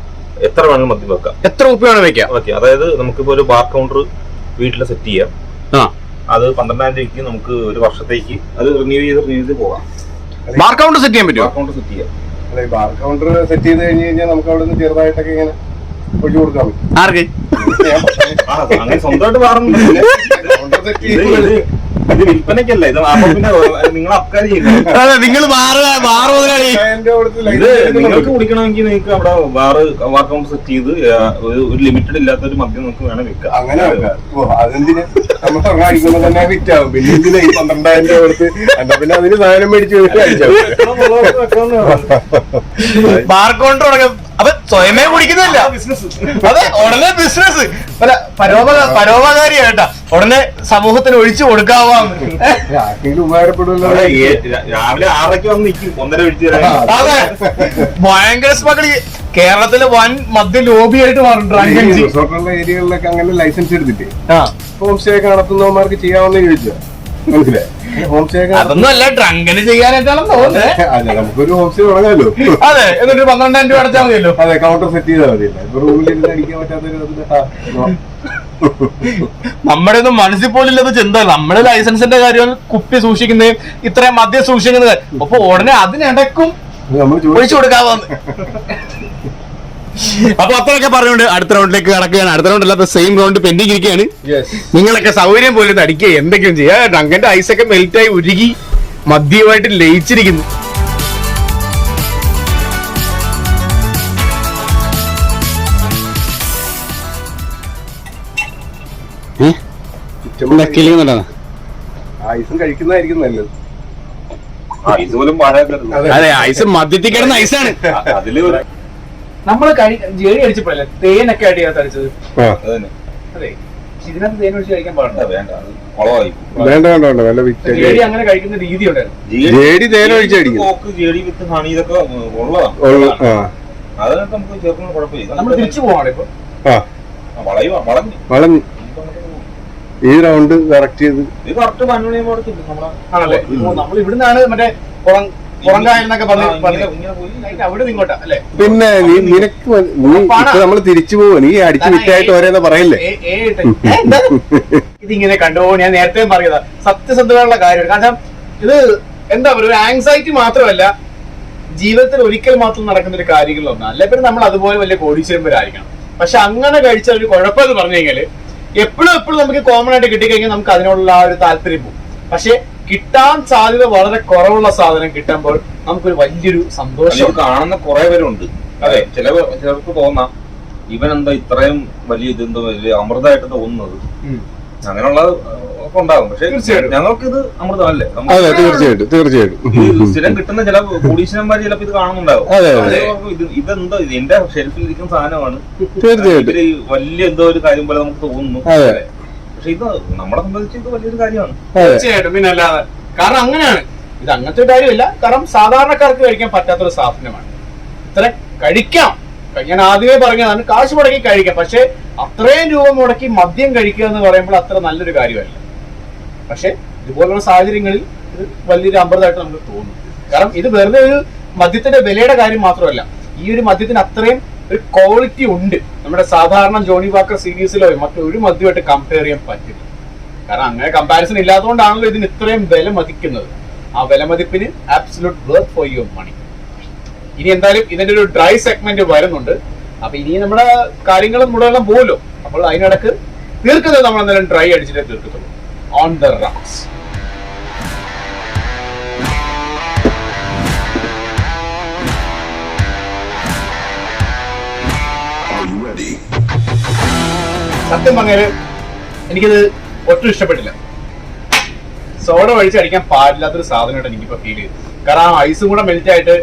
എത്ര വേണമെങ്കിലും മദ്യം വെക്കാം. എത്ര ഉപ്പ് വേണം വെക്കാം. അതായത് നമുക്കിപ്പോ ഒരു ബാർ കൗണ്ടർ വീട്ടിൽ സെറ്റ് ചെയ്യാം. അത് 12,000 രൂപയ്ക്ക് നമുക്ക് ഒരു വർഷത്തേക്ക് അത് റിന്യൂ ചെയ്ത് പോകാം. ബാർ കൗണ്ടർ സെറ്റ് ചെയ്യാൻ പറ്റുമോ? ബാർ കൗണ്ടർ സെറ്റ് ചെയ്യാം. ബാർ കൗണ്ടർ സെറ്റ് ചെയ്ത് കഴിഞ്ഞ് കഴിഞ്ഞാൽ നമുക്ക് അവിടെ നിന്ന് ചെറുതായിട്ടൊക്കെ ഇങ്ങനെ ഒഴിച്ചു കൊടുക്കാൻ പറ്റും. ആർക്ക്? അങ്ങനെ സ്വന്തമായിട്ട് ബാറുണ്ട്. ഇത് വിൽപ്പനയ്ക്കല്ല, ഇത് പിന്നെ നിങ്ങൾ അബ്കാരി ചെയ്യുന്നത്. അതെ, നിങ്ങൾ നിങ്ങൾക്ക് കുടിക്കണമെങ്കിൽ നിങ്ങൾക്ക് അവിടെ ബാർ കൗണ്ടർ സെറ്റ് ചെയ്ത് ഒരു ലിമിറ്റഡ് ഇല്ലാത്ത ഒരു മദ്യം നമുക്ക് വേണം വെക്കാം. അങ്ങനെ അതെന്തിന് നമ്മൾ അടിക്കുമ്പോ തന്നെ വിറ്റാവും. പിന്നെ എന്തിനാ ഈ 12,000 രൂപ കൊടുത്ത് എന്താ പിന്നെ അതിന് സാധനം മേടിച്ച് ബാർ കൗണ്ടർ തുടങ്ങാം. അപ്പൊ സ്വയമേ കുടിക്കുന്നില്ല. അതെ, ഉടനെ ബിസിനസ്. അല്ല, പരോപകാരിയായിട്ടാ, ഉടനെ സമൂഹത്തിന് ഒഴിച്ചു കൊടുക്കാവാന്ന്. ഉപകാരപ്പെടുമല്ലോ. രാവിലെ 6:00 വന്ന് നിൽക്കും, 1:30 ഒഴിച്ചു തരാം. അതെ, ഭയങ്കര സ്മഗ്ലി. കേരളത്തില് വൻ മദ്യ ലോബിയായിട്ട് മാറും ഡ്രങ്കൻ റിസോർട്ടുള്ള ഏരിയകളിലൊക്കെ അങ്ങനെ ലൈസൻസ് എടുത്തിട്ട് ഹോം സ്റ്റേ ഒക്കെ നടത്തുന്നവന്മാർക്ക് ചെയ്യാവുന്ന ചോദിച്ചാ മനസ്സിലായി ഹോം സ്റ്റേ അതൊന്നും അല്ല ഡ്രങ്കന് ചെയ്യാനായിട്ടാണ് തോന്നുന്നത്. അല്ല നമുക്കൊരു ഹോം സ്റ്റേ തുടങ്ങാമല്ലോ. അതെ, എന്നിട്ട് 12,000 രൂപ അടച്ചാൽ മതിയല്ലോ. അതെ, കൗണ്ടർ സെറ്റ് ചെയ്താൽ മതിയല്ല. ഇപ്പൊ റൂമിലിരുന്ന് അടിക്കാൻ പറ്റാത്തൊരു നമ്മുടെ ഒന്നും മനസ്സിൽ പോലില്ലത് ചിന്ത. നമ്മുടെ ലൈസൻസിന്റെ കാര്യം കുപ്പി സൂക്ഷിക്കുന്നതും ഇത്രയും മദ്യം സൂക്ഷിക്കുന്നത്, അപ്പൊ ഉടനെ അതിനിടക്കും നമ്മൾ ഒഴിച്ചു കൊടുക്കാവുന്ന. അപ്പൊ അത്രയൊക്കെ പറഞ്ഞുകൊണ്ട് അടുത്ത റൗണ്ടിലേക്ക് കടക്കുകയാണ്. അടുത്ത റൗണ്ട് അല്ലാത്ത സെയിം റൗണ്ട് പെൻഡിങ് ഇരിക്കുകയാണ്. നിങ്ങളൊക്കെ സൗകര്യം പോലെ അടിക്കുക, എന്തെങ്കിലും ചെയ്യുക. ഡങ്കന്റെ ഐസൊക്കെ മെൽറ്റായി ഉരുകി മദ്യമായിട്ട് ലയിച്ചിരിക്കുന്നു. ഐസും കഴിക്കുന്നതായിരിക്കും നല്ലത്. ഐസ് പോലും പാഴാക്കരുത്. അതെ, ഐസ് മദ്യത്തിൽ കിടന്ന ഐസാണ്. അതില് നമ്മള് ജേടി അടിച്ചപ്പോഴല്ലേ തേനൊക്കെ ആയിട്ട് ഇതിനകത്ത് അടിച്ചത്. അതന്നെ. അതെ, ഇതിനകത്ത് തേൻ ഒഴിച്ച് കഴിക്കാൻ പാടില്ല. വേണ്ട, അത് കുളമായി. വേണ്ട വേണ്ട വേണ്ട വല്ല വിറ്റ് ജേടി അങ്ങനെ കഴിക്കുന്ന രീതി ഉണ്ടായിരുന്നു. ജേടി തേനൊഴിച്ചടിക്കും. ജേടി വിത്ത് ഹണി ഇതൊക്കെ ഉള്ളതാണ്. അതിനൊക്കെ നമുക്ക് ചേർക്കുന്ന കുഴപ്പമില്ല. നമ്മൾ തിരിച്ചു പോവാണ് ഇപ്പൊ. വളഞ്ഞു ഈ റൗണ്ട് കറക്റ്റ് ചെയ്ത് ഇത് കറക്റ്റ് 12 മണിയാകുമ്പോൾ നമ്മളെ ആണല്ലേ. നമ്മൾ ഇവിടുന്നാണ് മറ്റേ പുറങ്കായെന്നൊക്കെ അവിടെ ഇങ്ങോട്ടാ അല്ലേ. പിന്നെ നിനക്ക് നീ ഇപ്പൊ നമ്മള് തിരിച്ചു പോവാ. നീ അടിച്ചു വിറ്റായിട്ട് ഓരോന്ന് പറയില്ലേ. ഇതിങ്ങനെ കണ്ടോ, ഞാൻ നേരത്തെ പറഞ്ഞതാ സത്യസന്ധതയുള്ള കാര്യമാണ്. കാരണം ഇത് എന്താ പറയുക, ഒരു ആങ്സൈറ്റി മാത്രമല്ല, ജീവിതത്തിൽ ഒരിക്കൽ മാത്രം നടക്കുന്ന ഒരു കാര്യങ്ങളൊന്നും അല്ല. പിന്നെ നമ്മൾ അതുപോലെ വലിയ കോടീശ്വരന്മാരായിരിക്കണം. പക്ഷെ അങ്ങനെ കഴിച്ച ഒരു കുഴപ്പം എന്ന് പറഞ്ഞു കഴിഞ്ഞാല് എപ്പോഴും നമുക്ക് കോമൺ ആയിട്ട് കിട്ടിക്കഴിഞ്ഞാൽ നമുക്ക് അതിനോടുള്ള ആ ഒരു താല്പര്യം പോകും. പക്ഷെ കിട്ടാൻ സാധ്യത വളരെ കുറവുള്ള സാധനം കിട്ടുമ്പോൾ നമുക്കൊരു വലിയൊരു സന്തോഷം. കാണുന്ന കുറെ പേരുണ്ട്. അതെ, ചിലർക്ക് തോന്നാം ഇവൻ എന്താ ഇത്രയും വലിയ ഇതെന്തോ വലിയ അമൃതമായിട്ട് തോന്നുന്നത്. അങ്ങനെയുള്ള ഉണ്ടാകും. പക്ഷെ ഞങ്ങൾക്ക് ഇത് അമൃതമല്ലേ. തീർച്ചയായിട്ടും സ്ഥിരം കിട്ടുന്ന ചില കോടീശ്വരന്മാർ ചിലപ്പോ ഇത് കാണുന്നുണ്ടാവും. ഇതെന്തോ എന്റെ ഷെൽഫിൽ ഇരിക്കുന്ന സാധനമാണ്, ഇതില് വലിയ എന്തോ ഒരു കാര്യം പോലെ നമുക്ക് തോന്നുന്നു. പക്ഷെ ഇത് നമ്മളെ സംബന്ധിച്ച് ഇത് വലിയൊരു കാര്യമാണ്. തീർച്ചയായിട്ടും, പിന്നെ അല്ലാതെ. കാരണം അങ്ങനെയാണ്, ഇത് അങ്ങനത്തെ ഒരു കാര്യമില്ല. കാരണം സാധാരണക്കാർക്ക് കഴിക്കാൻ പറ്റാത്തൊരു സാധനമാണ്. ഇത്ര കഴിക്കാം, ഞാൻ ആദ്യമേ പറഞ്ഞതാണ്, കാശ് മുടക്കി കഴിക്കാം. പക്ഷെ അത്രയും രൂപ മുടക്കി മദ്യം കഴിക്കുക എന്ന് പറയുമ്പോൾ അത്ര നല്ലൊരു കാര്യമല്ല. പക്ഷെ ഇതുപോലുള്ള സാഹചര്യങ്ങളിൽ ഇത് വലിയൊരു അമൃതമായിട്ട് നമുക്ക് തോന്നും. കാരണം ഇത് വെറുതെ ഒരു മദ്യത്തിന്റെ വിലയുടെ കാര്യം മാത്രമല്ല, ഈ ഒരു മദ്യത്തിന് അത്രയും ഒരു ക്വാളിറ്റി ഉണ്ട്. നമ്മുടെ സാധാരണ ജോണി വാക്കർ സീരീസിലോ മറ്റൊരു മദ്യമായിട്ട് കമ്പയർ ചെയ്യാൻ പറ്റില്ല. കാരണം അങ്ങനെ കമ്പാരിസൺ ഇല്ലാത്തതുകൊണ്ടാണല്ലോ ഇതിന് ഇത്രയും വില മതിക്കുന്നത്. ആ വില മതിപ്പിന് absolute worth for your money. ഇനി എന്തായാലും ഇതിന്റെ ഒരു ഡ്രൈ സെഗ്മെന്റ് വരുന്നുണ്ട്. അപ്പൊ ഇനി നമ്മുടെ കാര്യങ്ങളും മുഴുവൻ പോകുമല്ലോ. അപ്പോൾ അതിനിടക്ക് തീർക്കുന്നത് നമ്മൾ എന്തായാലും ഡ്രൈ അടിച്ചിട്ടേ തീർക്കത്തുള്ളൂ. On the rocks. സത്യം പറഞ്ഞാല് എനിക്കിത് ഒട്ടും ഇഷ്ടപ്പെട്ടില്ല. സോഡ ഒഴിച്ച് അടിക്കാൻ പാടില്ലാത്തൊരു സാധനമായിട്ട് എനിക്കിപ്പോ ഫീൽ ചെയ്തു. കാരണം ആ ഐസും കൂടെ മെൽറ്റ് ആയിട്ട്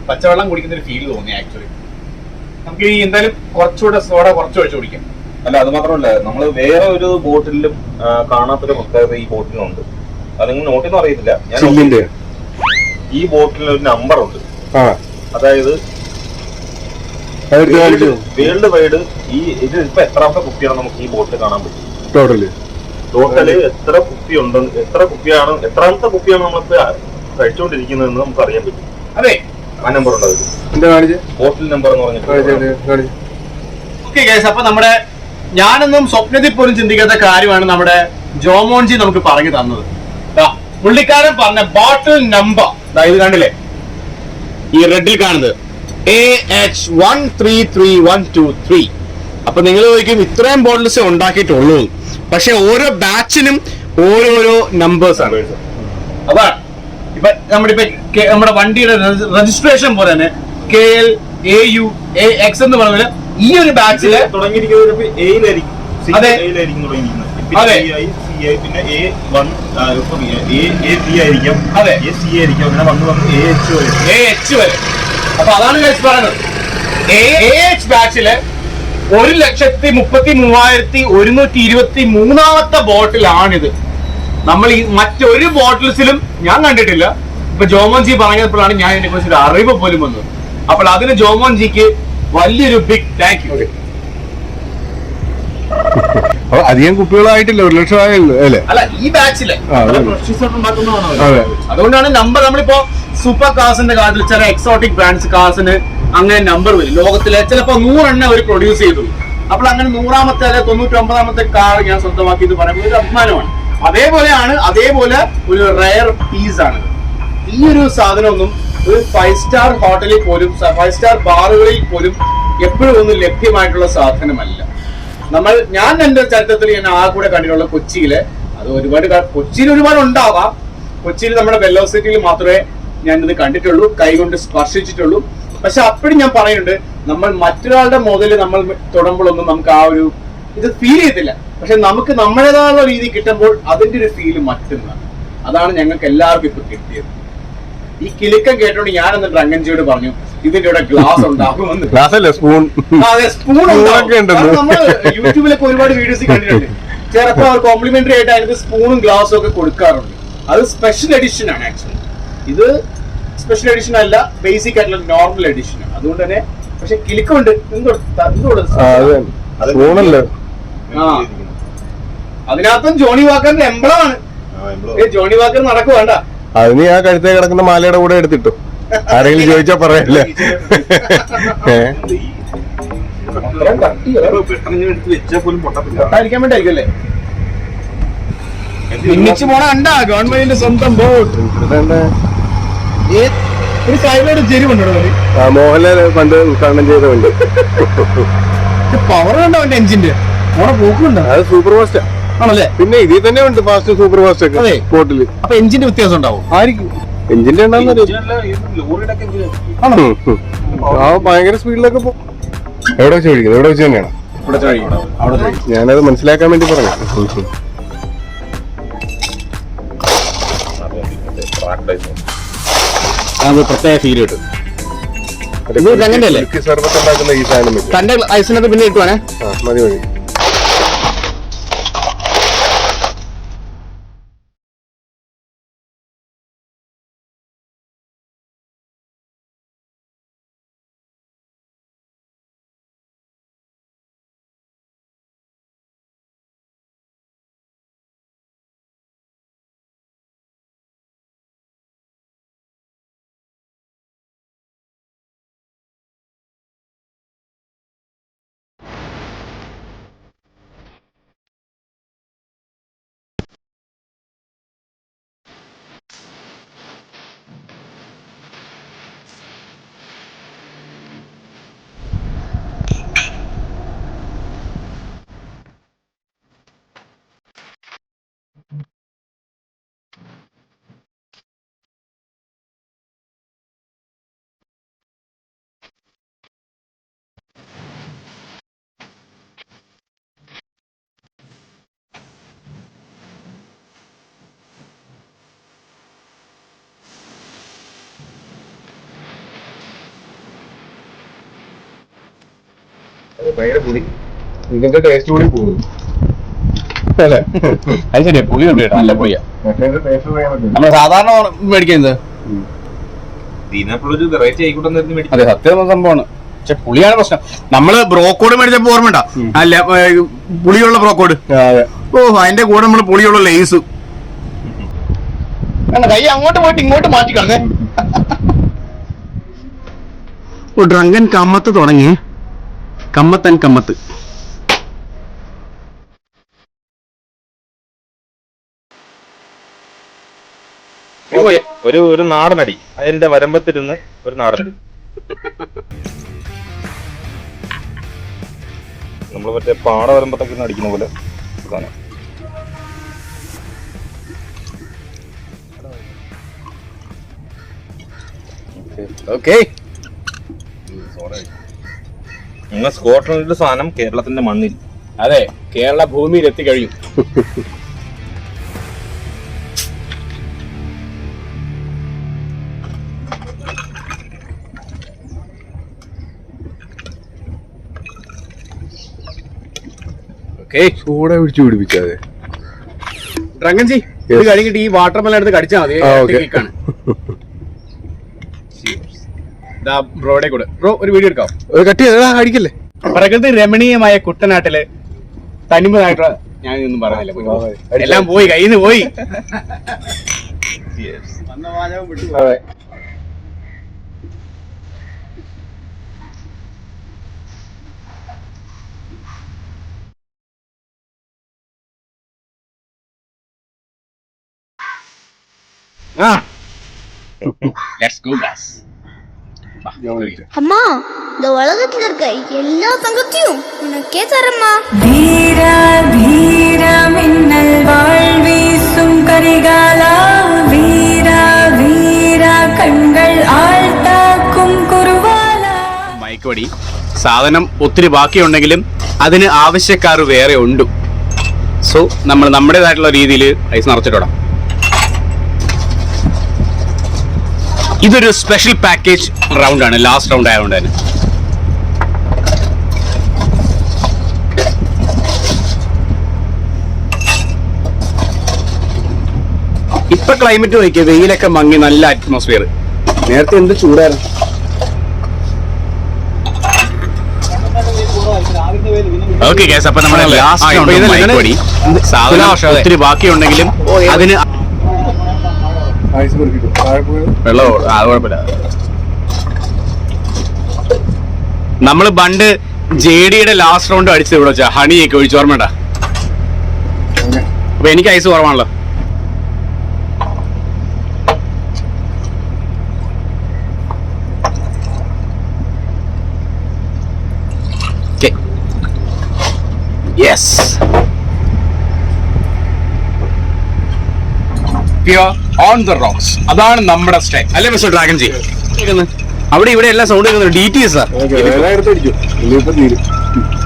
പച്ചവെള്ളം കുടിക്കുന്ന ഒരു ഫീൽ തോന്നി. ആക്ച്വലി നമുക്ക് ഈ എന്തായാലും കുറച്ചുകൂടെ സോഡ കുറച്ച് ഒഴിച്ച് കുടിക്കാം. അല്ല, അത് മാത്രമല്ല, നമ്മൾ വേറെ ഒരു ബോട്ടിലും കാണാത്തൊരു പ്രത്യേകത ഈ ബോട്ടിലുണ്ട്. അത് നിങ്ങൾ നോട്ടിന്ന് അറിയത്തില്ല. ഈ ബോട്ടിലിന് ഒരു നമ്പർ ഉണ്ട്. അതായത് വേൾഡ് വൈഡ് ഈ ഇത് ഇപ്പൊ എത്രാമത്തെ കുപ്പിയാണ് നമുക്ക് ഈ ബോട്ടിൽ കാണാൻ പറ്റും. ടോട്ടല് എത്ര കുപ്പി ഉണ്ടെന്ന്, എത്രാമത്തെ കുപ്പിയാണ് നമ്മളിപ്പോ കഴിച്ചുകൊണ്ടിരിക്കുന്നതെന്ന് നമുക്ക് അറിയാൻ പറ്റും. അതെ, ആ നമ്പർ ഉണ്ട്. ബോട്ടിൽ നമ്പർ എന്ന് പറഞ്ഞിട്ട്. ഓക്കെ ഗൈസ്, അപ്പൊ നമ്മുടെ ഞാനൊന്നും സ്വപ്നത്തിൽ പോലും ചിന്തിക്കാത്ത കാര്യമാണ് നമ്മുടെ ജോമോൻജി നമുക്ക് പറഞ്ഞു തന്നത്. പുള്ളിക്കാരൻ പറഞ്ഞ ബോട്ടിൽ നമ്പർ ഇത് കണ്ടില്ലേ, ഈ റെഡിൽ കാണുന്നത് AH133123. അപ്പൊ നിങ്ങൾ ചോദിക്കും ഇത്രയും ബോട്ടിൽസ് ഉണ്ടാക്കിയിട്ടുള്ളൂ. പക്ഷെ ഓരോ ബാച്ചിനും ഓരോരോ നമ്പേഴ്സ് ആണ്. അതാണ് ഇപ്പൊ നമ്മുടെ വണ്ടിയുടെ രജിസ്ട്രേഷൻ പോലെ തന്നെ KL AU AX എന്ന് പറഞ്ഞ ഈ ഒരു ബാച്ചില് തുടങ്ങിയിരിക്കുന്നത് എയിലായിരിക്കും. അതെ, പിന്നെ A1 A B ആയിരിക്കും. അതെ, AC ആയിരിക്കും. അങ്ങനെ വന്ന് AH വരെ. അപ്പൊ അതാണ് പറയുന്നത്. AH ബാച്ചില് 1,33,123 ബോട്ടിലാണിത്. നമ്മൾ ഈ മറ്റൊരു ബോട്ടിൽസിലും ഞാൻ കണ്ടിട്ടില്ല. ഇപ്പൊ ജോമോൻജി പറഞ്ഞപ്പോഴാണ് ഞാൻ ഇതിനെ കുറിച്ച് ഒരു അറിവ് പോലും വന്നത്. അപ്പോൾ അതിന് ജോമോൻജിക്ക് വലിയൊരു ബിഗ് താങ്ക് യു. അപ്പൊ അധികം കുപ്പികളായിട്ടില്ല, 1 ലക്ഷം ആയല്ലോ അല്ലേ? അല്ല ഈ ബാച്ചില് അതെ. അതുകൊണ്ടാണ് നമ്പർ നമ്മളിപ്പോ സൂപ്പർ കാർസിന്റെ കാര്യത്തിൽ ചില എക്സോട്ടിക് ബ്രാൻഡ്സ് കാർസിന് അങ്ങനെ നമ്പർ വരും. ലോകത്തിലെ ചിലപ്പോ 100 എണ്ണം അവർ പ്രൊഡ്യൂസ് ചെയ്തു. അപ്പോൾ അങ്ങനെ 100ാമത്തെ അല്ലെ 99ാമത്തെ കാർ ഞാൻ സ്വന്തമാക്കി എന്ന് പറയുമ്പോൾ ഒരു അഭിമാനമാണ്. അതേപോലെ ഒരു റയർ പീസ് ആണ് ഈ ഒരു സാധനമൊന്നും. ഒരു 5 സ്റ്റാർ ഹോട്ടലിൽ പോലും 5 സ്റ്റാർ ബാറുകളിൽ പോലും എപ്പോഴും ഒന്നും ലഭ്യമായിട്ടുള്ള സാധനമല്ല. ഞാൻ എന്റെ ചരിത്രത്തിൽ ഞാൻ ആ കൂടെ കണ്ടിട്ടുള്ള കൊച്ചിയിലെ, അത് കൊച്ചിയിൽ ഒരുപാട് ഉണ്ടാവാം. കൊച്ചിയിൽ നമ്മുടെ വെലോസിറ്റിയിൽ മാത്രമേ ഞാൻ ഇത് കണ്ടിട്ടുള്ളൂ, കൈകൊണ്ട് സ്പർശിച്ചിട്ടുള്ളൂ. പക്ഷെ അപ്പോഴും ഞാൻ പറയുന്നുണ്ട്, നമ്മൾ മറ്റൊരാളുടെ മുതൽ നമ്മൾ തൊടുമ്പോഴൊന്നും നമുക്ക് ആ ഒരു ഇത് ഫീൽ ചെയ്യത്തില്ല. പക്ഷെ നമുക്ക് നമ്മുടേതായ രീതി കിട്ടുമ്പോൾ അതിന്റെ ഒരു ഫീല് മറ്റൊന്നാണ്. അതാണ് ഞങ്ങൾക്ക് എല്ലാവർക്കും ഇപ്പൊ കിട്ടിയത്. ഈ കിലുക്കം കേട്ടോണ്ട് ഞാനെന്ന് ഡ്രങ്കൻജിയോട് പറഞ്ഞു, ഇതിന്റെ ഇവിടെ ഗ്ലാസ് ഉണ്ടാകുമെന്ന്. സ്പൂൺ നമ്മൾ യൂട്യൂബിലൊക്കെ ഒരുപാട് വീഡിയോസ് കണ്ടിട്ടുണ്ട്. ചിലപ്പോൾ അവർ കോംപ്ലിമെന്ററി ആയിട്ട് അതിന് സ്പൂണും ഗ്ലാസും ഒക്കെ കൊടുക്കാറുണ്ട്. അത് സ്പെഷ്യൽ എഡിഷൻ ആണ് ആക്ച്വലി. ഇത് സ്പെഷ്യൽ എഡിഷൻ അല്ല, ബേസിക് ആയിട്ടുള്ള നോർമൽ എഡിഷൻ ആണ്. അതുകൊണ്ട് തന്നെ പക്ഷെ കിലുക്കമുണ്ട്. അതിനകത്തും ജോണി വാക്കറിന്റെ എംബ്ലമാണ്. ജോണി വാക്കർ നടക്കു വേണ്ട, അത് നീ ആ കഴുത്തേ കിടക്കുന്ന മാലയുടെ കൂടെ എടുത്തിട്ടു. ആരെങ്കിലും ചോദിച്ചാ പറയല്ലേ? പൊട്ടാതിരിക്കാൻ വേണ്ടിയായിരിക്കും. മിന്നിച്ചു പോണ കണ്ടാ ഗവൺമെന്റിന്റെ സ്വന്തം ബോട്ട്. ഒരു സൈഡിലോട് ചെരിവുണ്ടോ? മോഹൻലാൽ പണ്ട് ഉദ്ഘാടനം ചെയ്ത വണ്ടി. പവർ ഉണ്ടോ അവന്റെ എഞ്ചിന്റെ? ഓണ പോക്കുണ്ടോ? അത് സൂപ്പർ ഫാസ്റ്റ് ആണല്ലേ? പിന്നെ ഇതിൽ തന്നെ ഉണ്ട് ഫാസ്റ്റ്, സൂപ്പർ ഫാസ്റ്റ് ഒക്കെ ബോട്ടില്. അപ്പൊ എഞ്ചിന്റെ വ്യത്യാസം ഉണ്ടാവും ആയിരിക്കും. എഞ്ചിന്റെ ഭയങ്കര സ്പീഡിലൊക്കെ പോകും. എവിടെ വെച്ച് കഴിക്കുന്നത്? എവിടെ വെച്ച് തന്നെയാണ്? ഞാനത് മനസ്സിലാക്കാൻ വേണ്ടി പറഞ്ഞു. പ്രത്യേക ഫീൽ കിട്ടും. സർബത്ത് ഉണ്ടാക്കുന്ന ഈ സാധനം തന്റെ ഐസിനകത്ത് പിന്നെ കിട്ടുവാണേ. മതി മതി. ഭയങ്കര പുളി. ഇതിന്റെ ടേസ്റ്റ് കൂടി പോകും. അത് ശരിയാ, പുളി ഉണ്ട് കേട്ടോ, നല്ല പുളിയാ. നമ്മള് സാധാരണ മേടിക്കുന്നത് അതെ, സത്യം സംഭവമാണ്. പക്ഷെ പുളിയാണ് പ്രശ്നം. നമ്മള് ബ്രോക്കോഡ് മേടിച്ചപ്പോ ഓർമ്മ ഉണ്ടോ? അല്ല, പുളിയുള്ള ബ്രോക്കോഡ്. ഓ, അതിന്റെ കൂടെ നമ്മള് പുളിയുള്ള ലേസ്. കൈ അങ്ങോട്ട് പോയിട്ട് ഇങ്ങോട്ട് മാറ്റിക്കളഞ്ഞേ. ഡ്രങ്കൻ കമ്മത്ത് തുടങ്ങി. കമ്മത്തൻ കമ്മത്ത്. ഒരു നാടനടി, അതിന്റെ വരമ്പത്തിരുന്ന് ഒരു നാടനടി. നമ്മള് മറ്റേ പാട വരമ്പത്തൊക്കെ അടിക്കുന്ന പോലെ സാധനം. സ്കോട്ട്ലൻഡിലെ സാധനം കേരളത്തിന്റെ മണ്ണിൽ. അതെ, കേരള ഭൂമിയിൽ എത്തിക്കഴിഞ്ഞു. ചൂടെ പിടിച്ചു പിടിപ്പിക്കാതെ ഡ്രങ്കൻജി ഇത് കഴിഞ്ഞിട്ട് ഈ വാട്ടർ മെലൺ എടുത്ത് കടിച്ചാൽ മതി. ബ്രോയുടെ കൂടെ ബ്രോ ഒരു വീഡിയോ എടുക്കാം. കട്ടി അടിക്കല്ലേ. പ്രകൃതി രമണീയമായ കുട്ടനാട്ടില് തനിമതായിട്ടുള്ള ഞാനൊന്നും പറഞ്ഞില്ല, എല്ലാം പോയി, കയ്യിൽ നിന്ന് പോയി. അതെ. Let's go, guys. அம்மா, இந்த உலகத்துல இருக்க எல்லா தங்கத்தையும் உனக்கே தரம்மா. வீர வீர மின்னல் வாழ்வீசும் கரிகாலா, வீர வீர കണ്ണുകൾ ആഴ്ത്താക്കും കുറുവാല. മയക്കുവടി സാധനം ഒത്തിരി ബാക്കിയുണ്ടെങ്കിലും അതിന് ആവശ്യക്കാർ വേറെ ഉണ്ട്. സോ നമ്മൾ നമ്മുടേതായിട്ടുള്ള രീതിയിൽ ഐസ് നിറച്ചിട്ടോടാം. ഇതൊരു സ്പെഷ്യൽ പാക്കേജ് റൗണ്ട് ആണ്, ലാസ്റ്റ് റൗണ്ട് ആയതുകൊണ്ട് തന്നെ. ഇപ്പൊ ക്ലൈമറ്റ് നോക്കിയ വെയിലൊക്കെ മങ്ങി നല്ല അറ്റ്മോസ്ഫിയർ. നേരത്തെ എന്ത് ചൂടായിരുന്നു. ഓക്കെ ഗൈസ്, അപ്പൊ നമ്മുടെ ലാസ്റ്റ് റൗണ്ട് സാധനം ഒത്തിരി ബാക്കിയുണ്ടെങ്കിലും അതിന് ഐസ് പെറുക്കിട്ടു. താഴെ പോയത് വെള്ളം അത് കുഴപ്പമില്ല. നമ്മള് പണ്ട് JDയുടെ ലാസ്റ്റ് റൗണ്ട് അടിച്ചത് ഇവിടെ വെച്ചാ ഹണിയൊക്കെ ഒഴിച്ച് ഓർമ്മണ്ട. അപ്പൊ എനിക്ക് ഐസ് കുറവാണല്ലോ. യെസ്, ഓൺ ദ റോക്സ്, അതാണ് നമ്മുടെ സ്റ്റൈൽ അല്ലേ മിസ്റ്റർ ഡ്രാഗൺ ജി? അവിടെ ഇവിടെ എല്ലാം സൗണ്ട് കേൾക്കുന്നത് DTS സാർ. എടുത്തടിക്കും. ഇനിയിപ്പോ തീരും.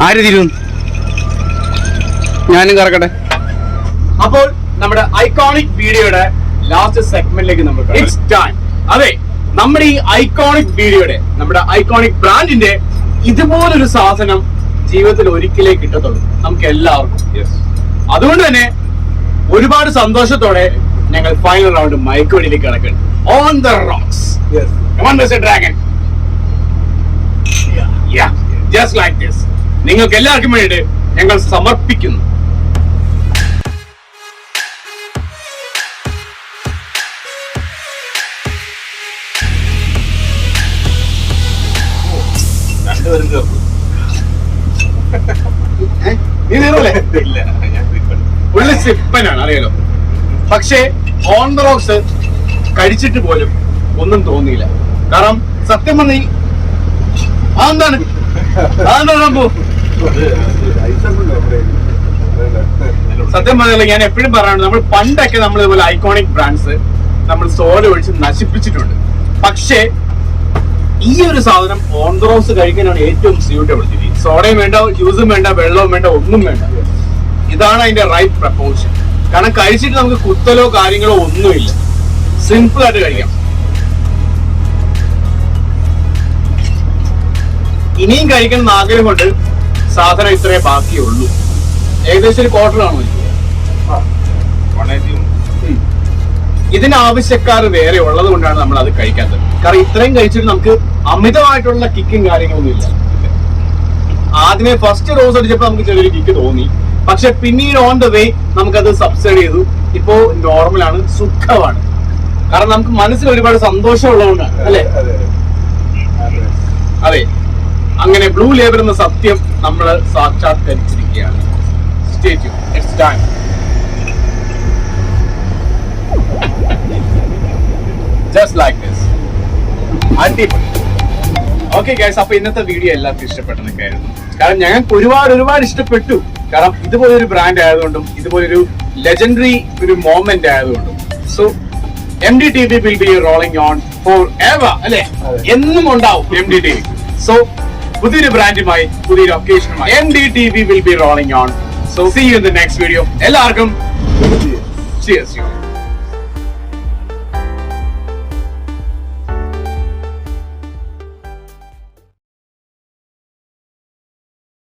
ആര് തീരും? ഞാനും കറക്കട്ടെ. അപ്പോൾ നമ്മുടെ ഐക്കോണിക് വീഡിയോയുടെ ലാസ്റ്റ് സെഗ്മെന്റിലേക്ക് നമ്മൾ ഇറ്റ്സ് ടൈം. അതെ, നമ്മുടെ ഈ ഐക്കോണിക് വീഡിയോയുടെ, നമ്മുടെ ഐക്കോണിക് ബ്രാൻഡിന്റെ ഇതുപോലൊരു സാധനം ജീവിതത്തിൽ ഒരിക്കലേ കിട്ടത്തുള്ളൂ നമുക്ക് എല്ലാവർക്കും. അതുകൊണ്ട് തന്നെ ഒരുപാട് സന്തോഷത്തോടെ ഞങ്ങൾ ഫൈനൽ റൗണ്ട് മയക്കുവെടിയിലേക്ക് കിടക്കണം. On the rocks. Come on, Mr. Dragon. Yeah, just like this. നിങ്ങൾക്ക് എല്ലാവർക്കും വേണ്ടി ഞങ്ങൾ സമർപ്പിക്കുന്നു. നീ നീറല്ലേ? പുള്ളി സിപ്പനാണ്, അറിയാലോ. പക്ഷേ ഓൺ ദ റോക്സ് കഴിച്ചിട്ട് പോലും ഒന്നും തോന്നിയില്ല. കാരണം സത്യം പറഞ്ഞ അതെന്താണ് സത്യം പറഞ്ഞാൽ ഞാൻ എപ്പോഴും പറയാറുണ്ട്, നമ്മൾ പണ്ടൊക്കെ നമ്മൾ ഇതുപോലെ ഐക്കോണിക് ബ്രാൻഡ്സ് നമ്മൾ സോഡ ഒഴിച്ച് നശിപ്പിച്ചിട്ടുണ്ട്. പക്ഷേ ഈ ഒരു സാധനം ഓൺ ദ റോക്സ് കഴിക്കാനാണ് ഏറ്റവും സ്യൂട്ടബിൾ. സോഡയും വേണ്ട, ജ്യൂസും വേണ്ട, വെള്ളവും വേണ്ട, ഒന്നും വേണ്ട. ഇതാണ് അതിന്റെ റൈറ്റ് പ്രപ്പോർഷൻ. കാരണം കഴിച്ചിട്ട് നമുക്ക് കുത്തലോ കാര്യങ്ങളോ ഒന്നുമില്ല, സിമ്പിൾ ആയിട്ട് കഴിക്കാം. ഇനിയും കഴിക്കണം എന്ന് ആഗ്രഹമുണ്ട്. സാധനം ഇത്രേ ബാക്കിയുള്ളൂ. ഏകദേശം ഒരു ക്വാർട്ടറാണോ? ഇതിന് ആവശ്യക്കാർ വേറെ ഉള്ളത് കൊണ്ടാണ് നമ്മൾ അത് കഴിക്കാത്തത്. കാരണം ഇത്രയും കഴിച്ചിട്ട് നമുക്ക് അമിതമായിട്ടുള്ള കിക്കും കാര്യങ്ങളൊന്നും ഇല്ല. ആദ്യമേ ഫസ്റ്റ് റോസ് അടിച്ചപ്പോൾ നമുക്ക് ചെറിയൊരു കിക്ക് തോന്നി. പക്ഷെ പിന്നീട് ഓൺ ദ വേ നമുക്കത് സബ്സൈഡ് ചെയ്തു. ഇപ്പോ നോർമലാണ്, സുഖമാണ്. കാരണം നമുക്ക് മനസ്സിൽ ഒരുപാട് സന്തോഷം ഉള്ളതുകൊണ്ടാണ്, അല്ലെ? അതെ, അങ്ങനെ ബ്ലൂ ലേബൽ എന്ന സത്യം നമ്മൾ സാക്ഷാത്കരിച്ചിരിക്കുകയാണ്. Stay tuned. It's time. Just like this. അടിപൊളി. ഓക്കെ ഗൈസ്, അപ്പൊ ഇന്നത്തെ വീഡിയോ എല്ലാവർക്കും ഇഷ്ടപ്പെട്ടെന്നൊക്കെ ആയിരുന്നു. കാരണം ഞങ്ങൾക്ക് ഒരുപാട് ഇഷ്ടപ്പെട്ടു. കാരണം ഇതുപോലൊരു ബ്രാൻഡ് ആയതുകൊണ്ടും ഇതുപോലൊരു ലെജൻഡറി ഒരു മോമെന്റ് ആയതുകൊണ്ടും. So MDTV will be rolling on forever, അല്ലെ? എന്നും ഉണ്ടാവും MDTV. സോ പുതിയൊരു ബ്രാൻഡുമായി, പുതിയൊരു ഒക്കേഷനുമായി MDTV will be rolling on. So see you in the next video. എല്ലാവർക്കും cheers.